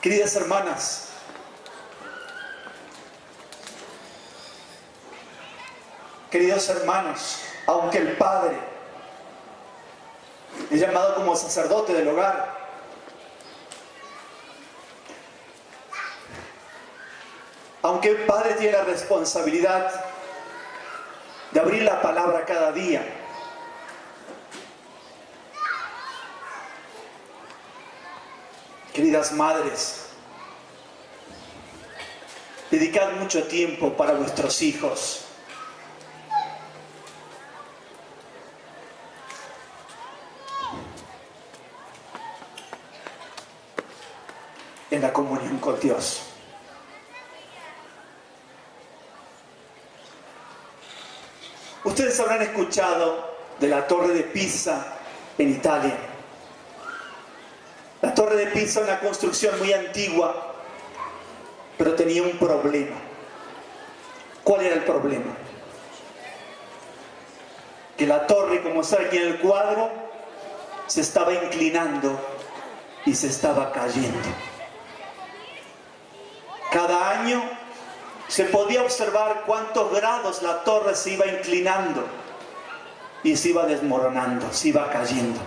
Queridas hermanas, queridos hermanos, aunque el padre es llamado como sacerdote del hogar, aunque el padre tiene la responsabilidad de abrir la palabra cada día, queridas madres, dedicad mucho tiempo para vuestros hijos. En la comunión con Dios. Ustedes habrán escuchado de la Torre de Pisa en Italia. La torre de Pisa es una construcción muy antigua, pero tenía un problema. ¿Cuál era el problema? Que la torre, como está aquí en el cuadro, se estaba inclinando y se estaba cayendo. Cada año se podía observar cuántos grados la torre se iba inclinando y se iba desmoronando, se iba cayendo.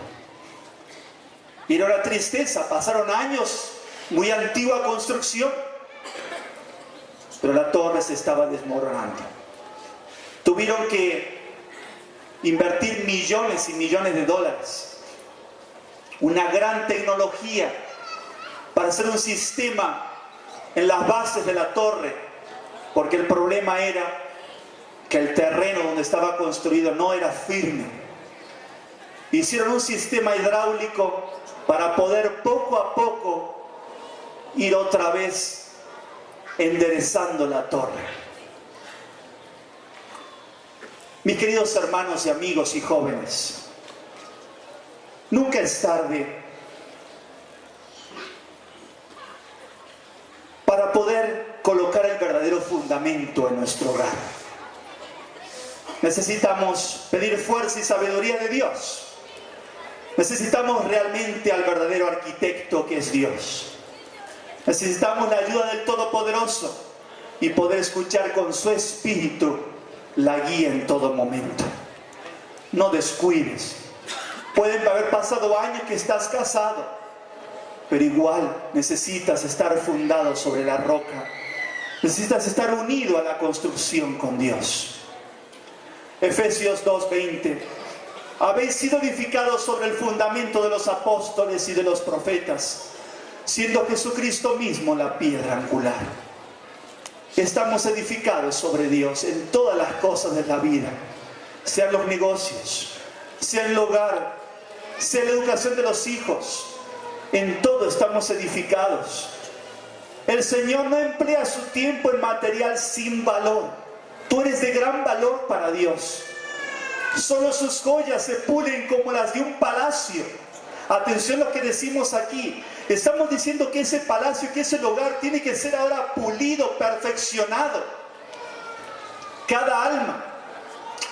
Y era una tristeza, pasaron años, muy antigua construcción, pero la torre se estaba desmoronando. Tuvieron que invertir millones y millones de dólares, una gran tecnología para hacer un sistema en las bases de la torre, porque el problema era que el terreno donde estaba construido no era firme. Hicieron un sistema hidráulico para poder poco a poco ir otra vez enderezando la torre. Mis queridos hermanos y amigos y jóvenes, nunca es tarde para poder colocar el verdadero fundamento en nuestro hogar. Necesitamos pedir fuerza y sabiduría de Dios. Necesitamos realmente al verdadero arquitecto que es Dios. Necesitamos la ayuda del Todopoderoso y poder escuchar con su espíritu la guía en todo momento. No descuides. Pueden haber pasado años que estás casado, pero igual necesitas estar fundado sobre la roca. Necesitas estar unido a la construcción con Dios. Efesios 2:20. Habéis sido edificados sobre el fundamento de los apóstoles y de los profetas, siendo Jesucristo mismo la piedra angular. Estamos edificados sobre Dios en todas las cosas de la vida, sean los negocios, sea el hogar, sea la educación de los hijos. En todo estamos edificados. El Señor no emplea su tiempo en material sin valor. Tú eres de gran valor para Dios. Solo sus joyas se pulen como las de un palacio. Atención a lo que decimos aquí. Estamos diciendo que ese palacio, que ese hogar tiene que ser ahora pulido, perfeccionado. Cada alma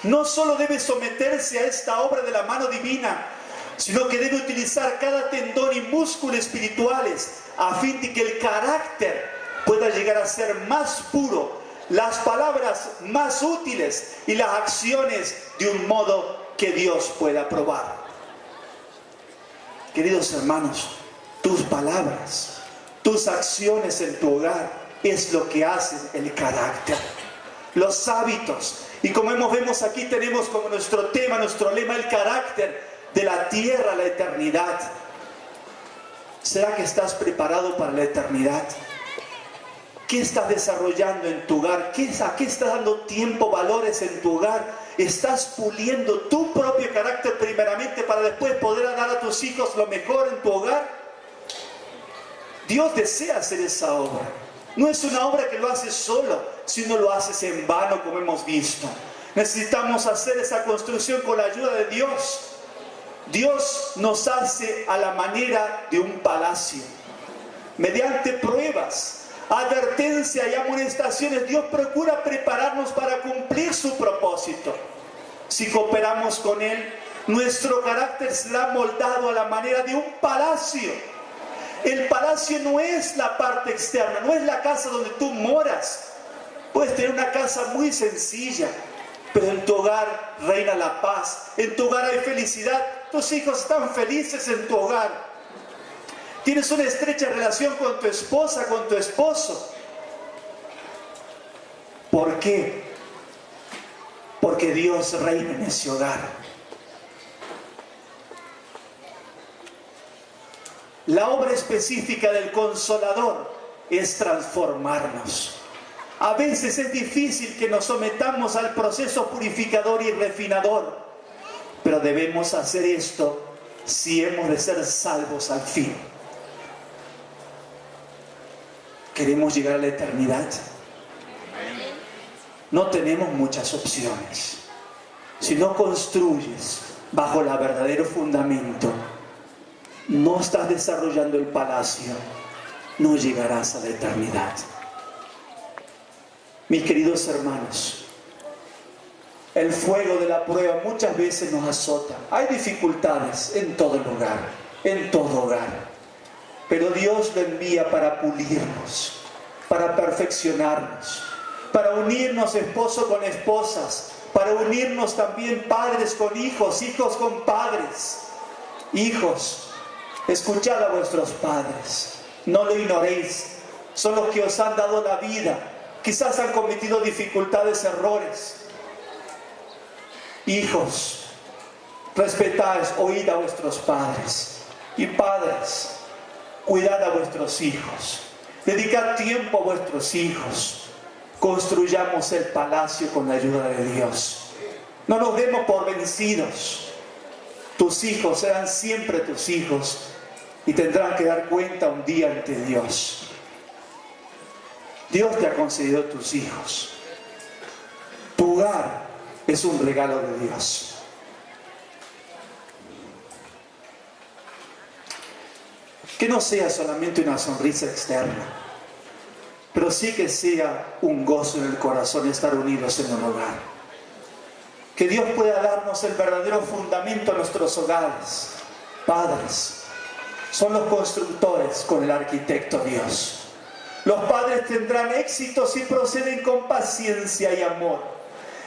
no solo debe someterse a esta obra de la mano divina, sino que debe utilizar cada tendón y músculo espirituales a fin de que el carácter pueda llegar a ser más puro, las palabras más útiles y las acciones de un modo que Dios pueda aprobar. Queridos hermanos, tus palabras, tus acciones en tu hogar es lo que hace el carácter, los hábitos. Y como vemos aquí, tenemos como nuestro tema, nuestro lema, el carácter de la tierra a la eternidad. ¿Será que estás preparado para la eternidad? ¿Qué estás desarrollando en tu hogar? ¿A qué estás dando tiempo, valores en tu hogar? ¿Estás puliendo tu propio carácter primeramente para después poder dar a tus hijos lo mejor en tu hogar? Dios desea hacer esa obra. No es una obra que lo haces solo, sino lo haces en vano, como hemos visto. Necesitamos hacer esa construcción con la ayuda de Dios. Dios nos hace a la manera de un palacio. Mediante pruebas, advertencia y amonestaciones, Dios procura prepararnos para cumplir su propósito. Si cooperamos con Él, nuestro carácter será moldado a la manera de un palacio. El palacio no es la parte externa, no es la casa donde tú moras. Puedes tener una casa muy sencilla, pero en tu hogar reina la paz, en tu hogar hay felicidad, tus hijos están felices en tu hogar. Tienes una estrecha relación con tu esposa, con tu esposo. ¿Por qué? Porque Dios reina en ese hogar. La obra específica del Consolador es transformarnos. A veces es difícil que nos sometamos al proceso purificador y refinador, pero debemos hacer esto si hemos de ser salvos al fin. ¿Queremos llegar a la eternidad? No tenemos muchas opciones. Si no construyes bajo el verdadero fundamento, no estás desarrollando el palacio, no llegarás a la eternidad. Mis queridos hermanos, el fuego de la prueba muchas veces nos azota. Hay dificultades en todo lugar, en todo hogar. Pero Dios lo envía para pulirnos, para perfeccionarnos, para unirnos esposo con esposas, para unirnos también padres con hijos, hijos con padres. Hijos, escuchad a vuestros padres, no lo ignoréis, son los que os han dado la vida, quizás han cometido dificultades, errores. Hijos, respetad, oíd a vuestros padres, y padres, cuidad a vuestros hijos, dedicad tiempo a vuestros hijos, construyamos el palacio con la ayuda de Dios. No nos demos por vencidos. Tus hijos serán siempre tus hijos y tendrán que dar cuenta un día ante Dios. Dios te ha concedido tus hijos. Tu hogar es un regalo de Dios. Que no sea solamente una sonrisa externa, pero sí que sea un gozo en el corazón estar unidos en un hogar. Que Dios pueda darnos el verdadero fundamento a nuestros hogares. Padres son los constructores con el arquitecto Dios. Los padres tendrán éxito si proceden con paciencia y amor,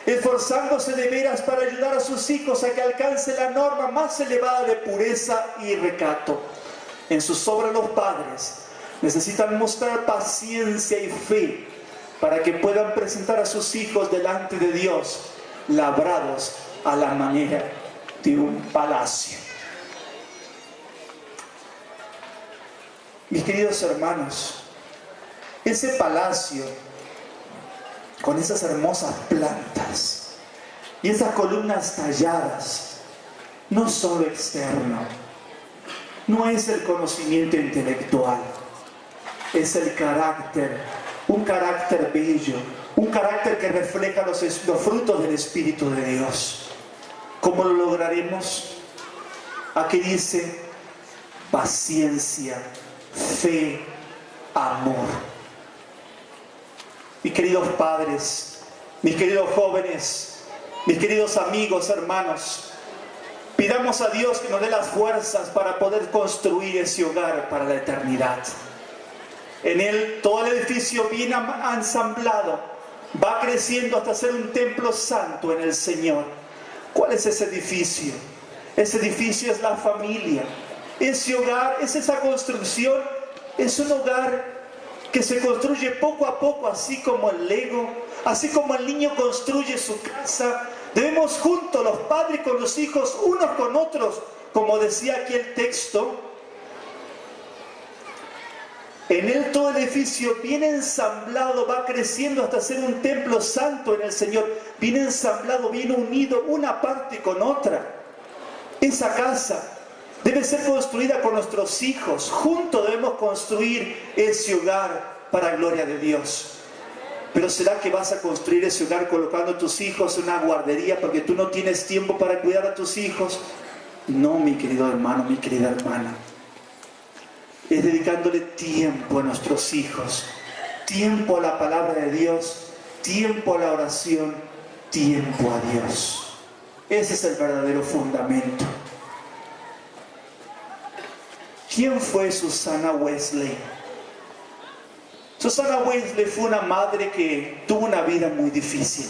esforzándose de veras para ayudar a sus hijos a que alcance la norma más elevada de pureza y recato. En sus obras los padres necesitan mostrar paciencia y fe para que puedan presentar a sus hijos delante de Dios, labrados a la manera de un palacio. Mis queridos hermanos, ese palacio con esas hermosas plantas y esas columnas talladas no es solo externo, no es el conocimiento intelectual, es el carácter, un carácter bello, un carácter que refleja los frutos del Espíritu de Dios. ¿Cómo lo lograremos? Aquí dice paciencia, fe, amor. Mis queridos padres, mis queridos jóvenes, mis queridos amigos, hermanos, pidamos a Dios que nos dé las fuerzas para poder construir ese hogar para la eternidad. En él todo el edificio bien ensamblado va creciendo hasta ser un templo santo en el Señor. ¿Cuál es ese edificio? Ese edificio es la familia. Ese hogar, es esa construcción, es un hogar que se construye poco a poco, así como el Lego, así como el niño construye su casa. Debemos juntos, los padres con los hijos, unos con otros, como decía aquí el texto. En él todo el edificio bien ensamblado va creciendo hasta ser un templo santo en el Señor, bien ensamblado, bien unido una parte con otra. Esa casa debe ser construida con nuestros hijos. Juntos debemos construir ese hogar para la gloria de Dios. Pero ¿será que vas a construir ese hogar colocando a tus hijos en una guardería porque tú no tienes tiempo para cuidar a tus hijos? No, mi querido hermano, mi querida hermana. Es dedicándole tiempo a nuestros hijos, tiempo a la palabra de Dios, tiempo a la oración, tiempo a Dios. Ese es el verdadero fundamento. ¿Quién fue Susana Wesley? Susana Wesley fue una madre que tuvo una vida muy difícil.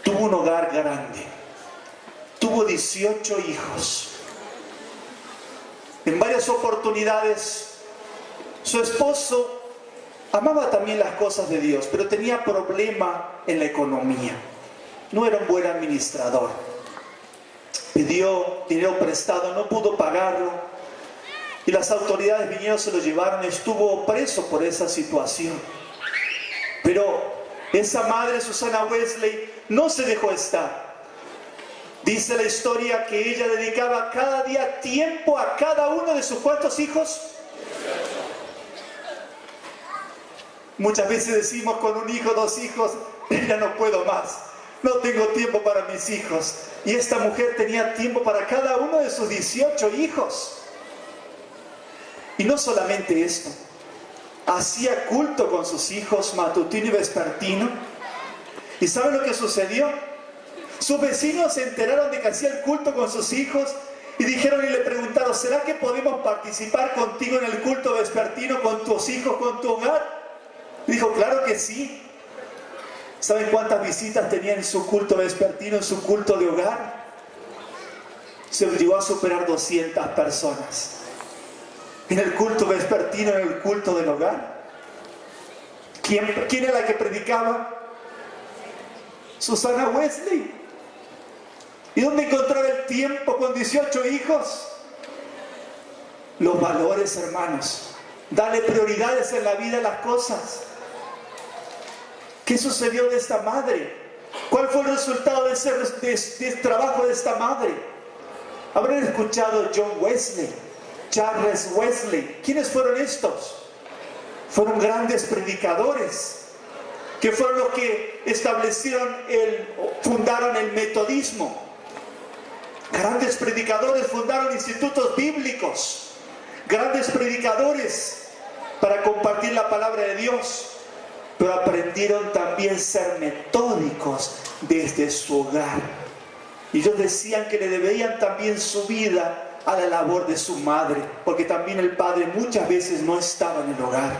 Tuvo un hogar grande. Tuvo 18 hijos. En varias oportunidades, su esposo amaba también las cosas de Dios, pero tenía problema en la economía. No era un buen administrador. Pidió dinero prestado, no pudo pagarlo. Y las autoridades vinieron, se lo llevaron, estuvo preso por esa situación. Pero esa madre, Susana Wesley, no se dejó estar. Dice la historia que ella dedicaba cada día tiempo a cada uno de sus ¿cuántos hijos? Muchas veces decimos con un hijo, 2 hijos, ya no puedo más. no tengo tiempo para mis hijos. Y esta mujer tenía tiempo para cada uno de sus 18 hijos. Y no solamente esto, hacía culto con sus hijos matutino y vespertino. ¿Y saben lo que sucedió? Sus vecinos se enteraron de que hacía el culto con sus hijos y dijeron y le preguntaron: ¿será que podemos participar contigo en el culto vespertino con tus hijos, con tu hogar? Y dijo: claro que sí. ¿Saben cuántas visitas tenía en su culto vespertino, en su culto de hogar? Se llegó a superar 200 personas. En el culto vespertino, en el culto del hogar. ¿Quién era la que predicaba? Susana Wesley. ¿Y dónde encontraba el tiempo con 18 hijos? Los valores, hermanos. Darle prioridades en la vida a las cosas. ¿Qué sucedió de esta madre? ¿Cuál fue el resultado del trabajo de esta madre? Habrán escuchado John Wesley, Charles Wesley. ¿Quiénes fueron estos? Fueron grandes predicadores, que fueron los que fundaron el metodismo. Grandes predicadores fundaron institutos bíblicos. Grandes predicadores para compartir la palabra de Dios. Pero aprendieron también a ser metódicos desde su hogar. Y ellos decían que le debían también su vida a la labor de su madre, porque también el padre muchas veces no estaba en el hogar.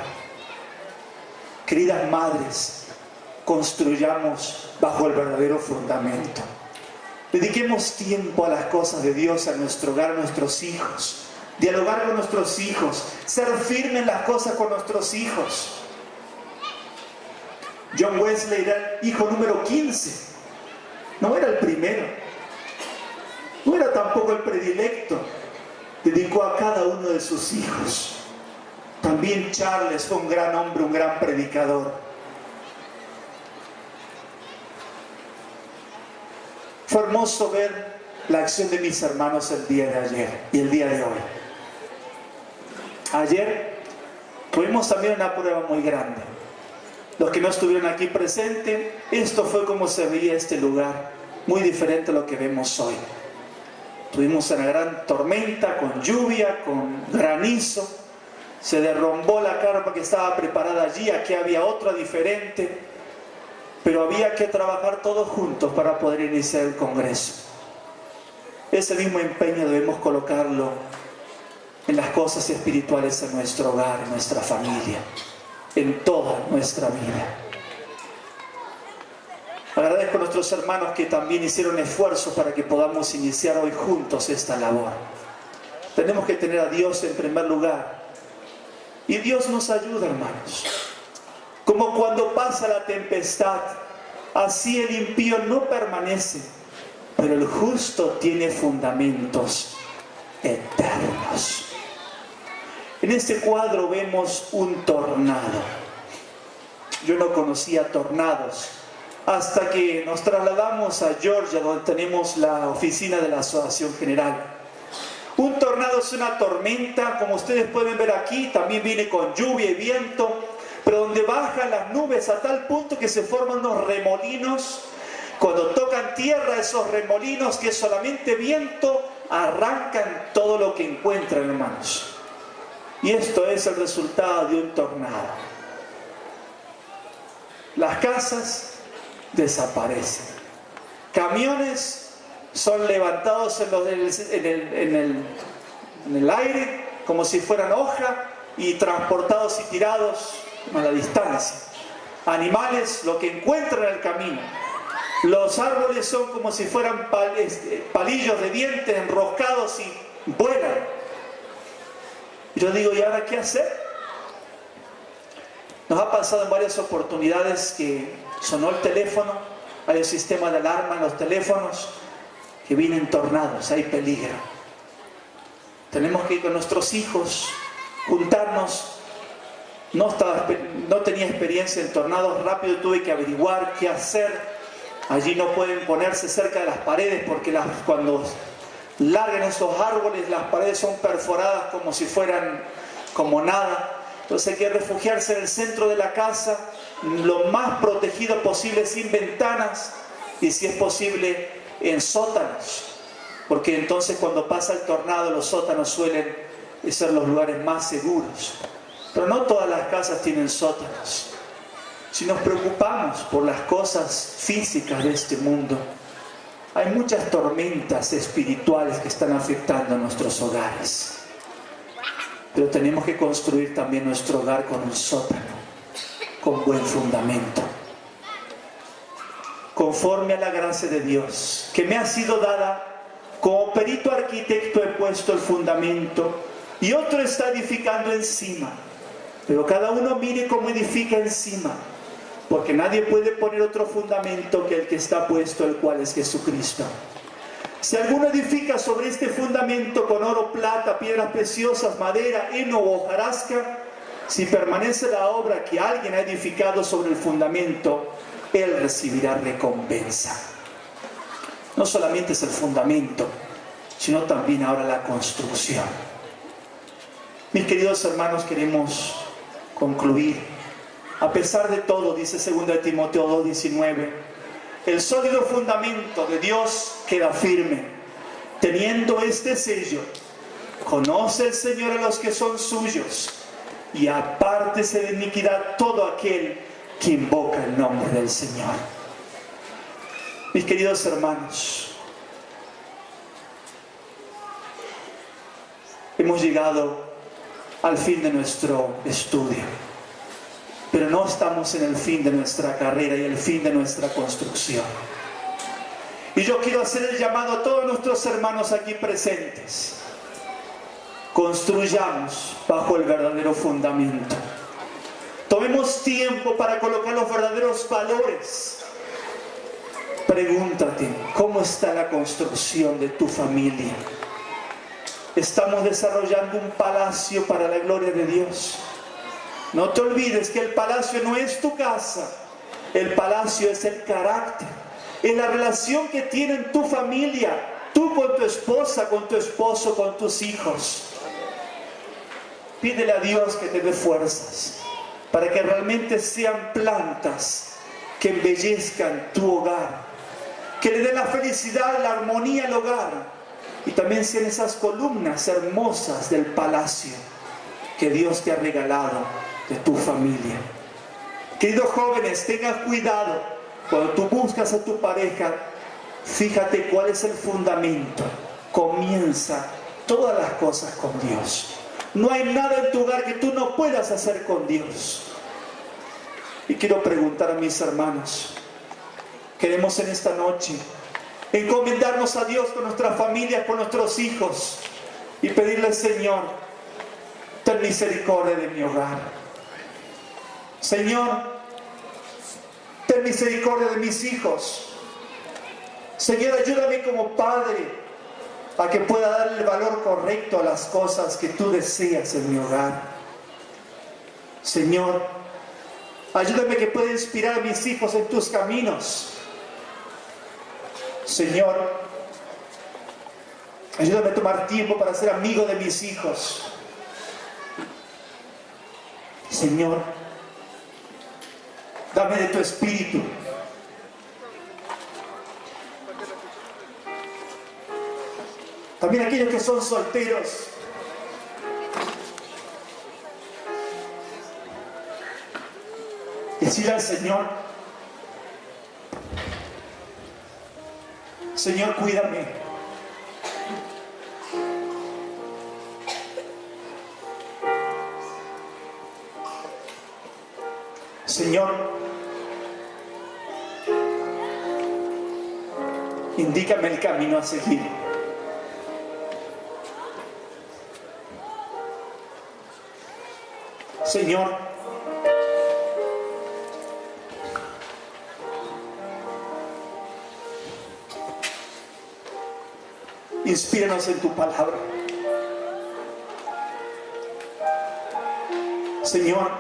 Queridas madres, construyamos bajo el verdadero fundamento. Dediquemos tiempo a las cosas de Dios, a nuestro hogar, a nuestros hijos. Dialogar con nuestros hijos. Ser firmes en las cosas con nuestros hijos. John Wesley era el hijo número 15. No era el primero. No era tampoco el predilecto. Dedicó a cada uno de sus hijos. También Charles fue un gran hombre, un gran predicador. Fue hermoso ver la acción de mis hermanos el día de ayer y el día de hoy. Ayer tuvimos también una prueba muy grande. Los que no estuvieron aquí presentes, esto fue como se veía este lugar, muy diferente a lo que vemos hoy. Tuvimos una gran tormenta, con lluvia, con granizo. Se derrumbó la carpa que estaba preparada allí, aquí había otra diferente. Pero había que trabajar todos juntos para poder iniciar el Congreso. Ese mismo empeño debemos colocarlo en las cosas espirituales en nuestro hogar, en nuestra familia, en toda nuestra vida. Agradezco a nuestros hermanos que también hicieron esfuerzos para que podamos iniciar hoy juntos esta labor. Tenemos que tener a Dios en primer lugar. Y Dios nos ayuda, hermanos. Como cuando pasa la tempestad, así el impío no permanece, pero el justo tiene fundamentos eternos. En este cuadro vemos un tornado. Yo no conocía tornados hasta que nos trasladamos a Georgia, donde tenemos la oficina de la Asociación General. Un tornado es una tormenta, como ustedes pueden ver aquí, también viene con lluvia y viento, pero donde bajan las nubes a tal punto que se forman unos remolinos. Cuando tocan tierra, esos remolinos, que es solamente viento, arrancan todo lo que encuentran, hermanos. Y esto es el resultado de un tornado. Las casas desaparecen. Camiones son levantados en el aire como si fueran hoja y transportados y tirados a la distancia. Animales, lo que encuentran en el camino. Los árboles son como si fueran palillos de dientes enroscados y vuelan. Yo digo, ¿y ahora qué hacer? Nos ha pasado en varias oportunidades que sonó el teléfono, hay un sistema de alarma en los teléfonos, que vienen tornados, hay peligro. Tenemos que ir con nuestros hijos, juntarnos. No tenía experiencia en tornados, rápido tuve que averiguar qué hacer. Allí no pueden ponerse cerca de las paredes porque cuando largan esos árboles, las paredes son perforadas como si fueran como nada. Entonces hay que refugiarse en el centro de la casa, lo más protegido posible, sin ventanas, y si es posible en sótanos, porque entonces cuando pasa el tornado los sótanos suelen ser los lugares más seguros. Pero no todas las casas tienen sótanos. Si nos preocupamos por las cosas físicas de este mundo, hay muchas tormentas espirituales que están afectando a nuestros hogares. Pero tenemos que construir también nuestro hogar con un sótano, con buen fundamento. Conforme a la gracia de Dios, que me ha sido dada, como perito arquitecto he puesto el fundamento y otro está edificando encima. Pero cada uno mire cómo edifica encima, porque nadie puede poner otro fundamento que el que está puesto, el cual es Jesucristo. Si alguno edifica sobre este fundamento con oro, plata, piedras preciosas, madera, heno o hojarasca, si permanece la obra que alguien ha edificado sobre el fundamento, él recibirá recompensa. No solamente es el fundamento, sino también ahora la construcción. Mis queridos hermanos, queremos concluir. A pesar de todo, dice 2 Timoteo 2:19, el sólido fundamento de Dios queda firme. Teniendo este sello, conoce el Señor a los que son suyos, y apártese de iniquidad todo aquel que invoca el nombre del Señor. Mis queridos hermanos, hemos llegado al fin de nuestro estudio, pero no estamos en el fin de nuestra carrera y el fin de nuestra construcción. Y yo quiero hacer el llamado a todos nuestros hermanos aquí presentes. Construyamos bajo el verdadero fundamento. Tomemos tiempo para colocar los verdaderos valores. Pregúntate, ¿cómo está la construcción de tu familia? ¿Estamos desarrollando un palacio para la gloria de Dios? No te olvides que el palacio no es tu casa. El palacio es el carácter, es la relación que tienen tu familia, tú con tu esposa, con tu esposo, con tus hijos. Pídele a Dios que te dé fuerzas para que realmente sean plantas que embellezcan tu hogar, que le den la felicidad, la armonía al hogar, y también sean esas columnas hermosas del palacio que Dios te ha regalado de tu familia. Queridos jóvenes, tengan cuidado cuando tú buscas a tu pareja. Fíjate cuál es el fundamento. Comienza todas las cosas con Dios. No hay nada en tu hogar que tú no puedas hacer con Dios. Y quiero preguntar a mis hermanos, queremos en esta noche encomendarnos a Dios con nuestra familia, con nuestros hijos, y pedirle: Señor, ten misericordia de mi hogar. Señor, ten misericordia de mis hijos. Señor, ayúdame como padre a que pueda darle el valor correcto a las cosas que tú deseas en mi hogar. Señor, ayúdame que pueda inspirar a mis hijos en tus caminos. Señor, ayúdame a tomar tiempo para ser amigo de mis hijos. Señor, dame de tu espíritu. También aquellos que son solteros, decirle al Señor: Señor, cuídame. Señor, indícame el camino a seguir. Señor, inspíranos en tu palabra. Señor,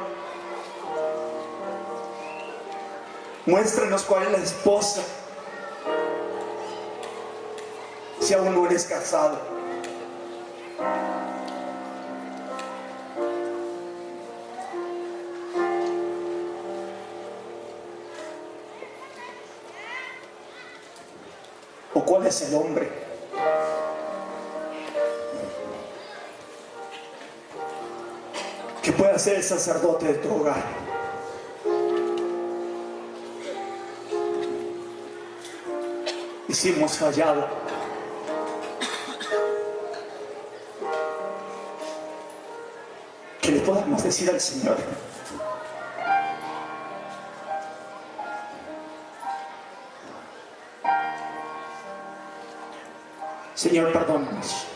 muéstranos cuál es la esposa, si aún no eres casado. ¿Cuál es el hombre? ¿Qué puede hacer el sacerdote de tu hogar? Y si hemos fallado, ¿qué le podemos decir al Señor? Señor, perdónanos.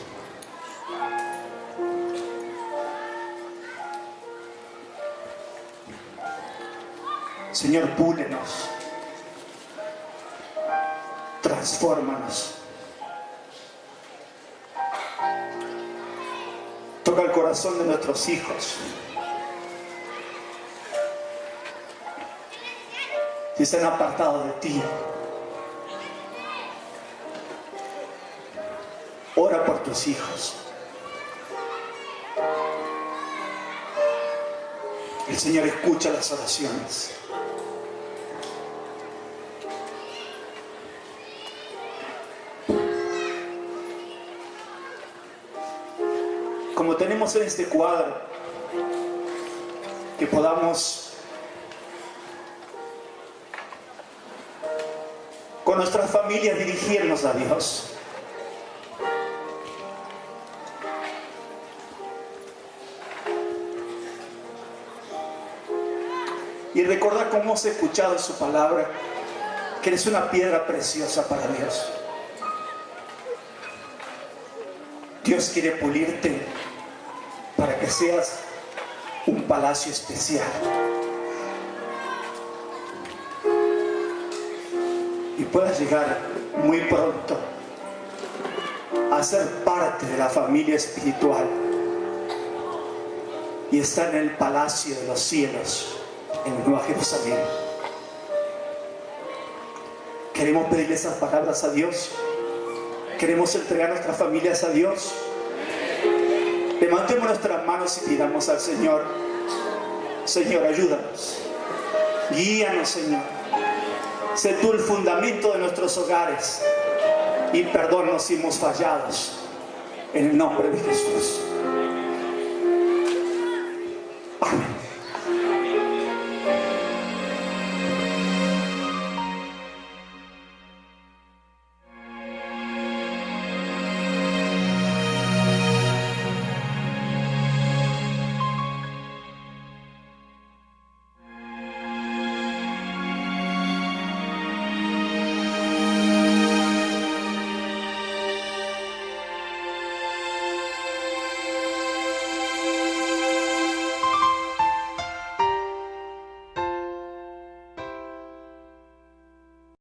Señor, púlenos. Transfórmanos. Toca el corazón de nuestros hijos. Si se han apartado de ti, ora por tus hijos. El Señor escucha las oraciones. Como tenemos en este cuadro, que podamos con nuestras familias dirigirnos a Dios. Y recordar cómo hemos escuchado en su palabra, que eres una piedra preciosa para Dios. Dios quiere pulirte para que seas un palacio especial. Y puedas llegar muy pronto a ser parte de la familia espiritual y estar en el palacio de los cielos, en el Nueva Jerusalén. Queremos pedirle esas palabras a Dios. Queremos entregar nuestras familias a Dios. Levantemos nuestras manos y pidamos al Señor: Señor, ayúdanos, guíanos, Señor. Sé tú el fundamento de nuestros hogares y perdónanos si hemos fallado, en el nombre de Jesús.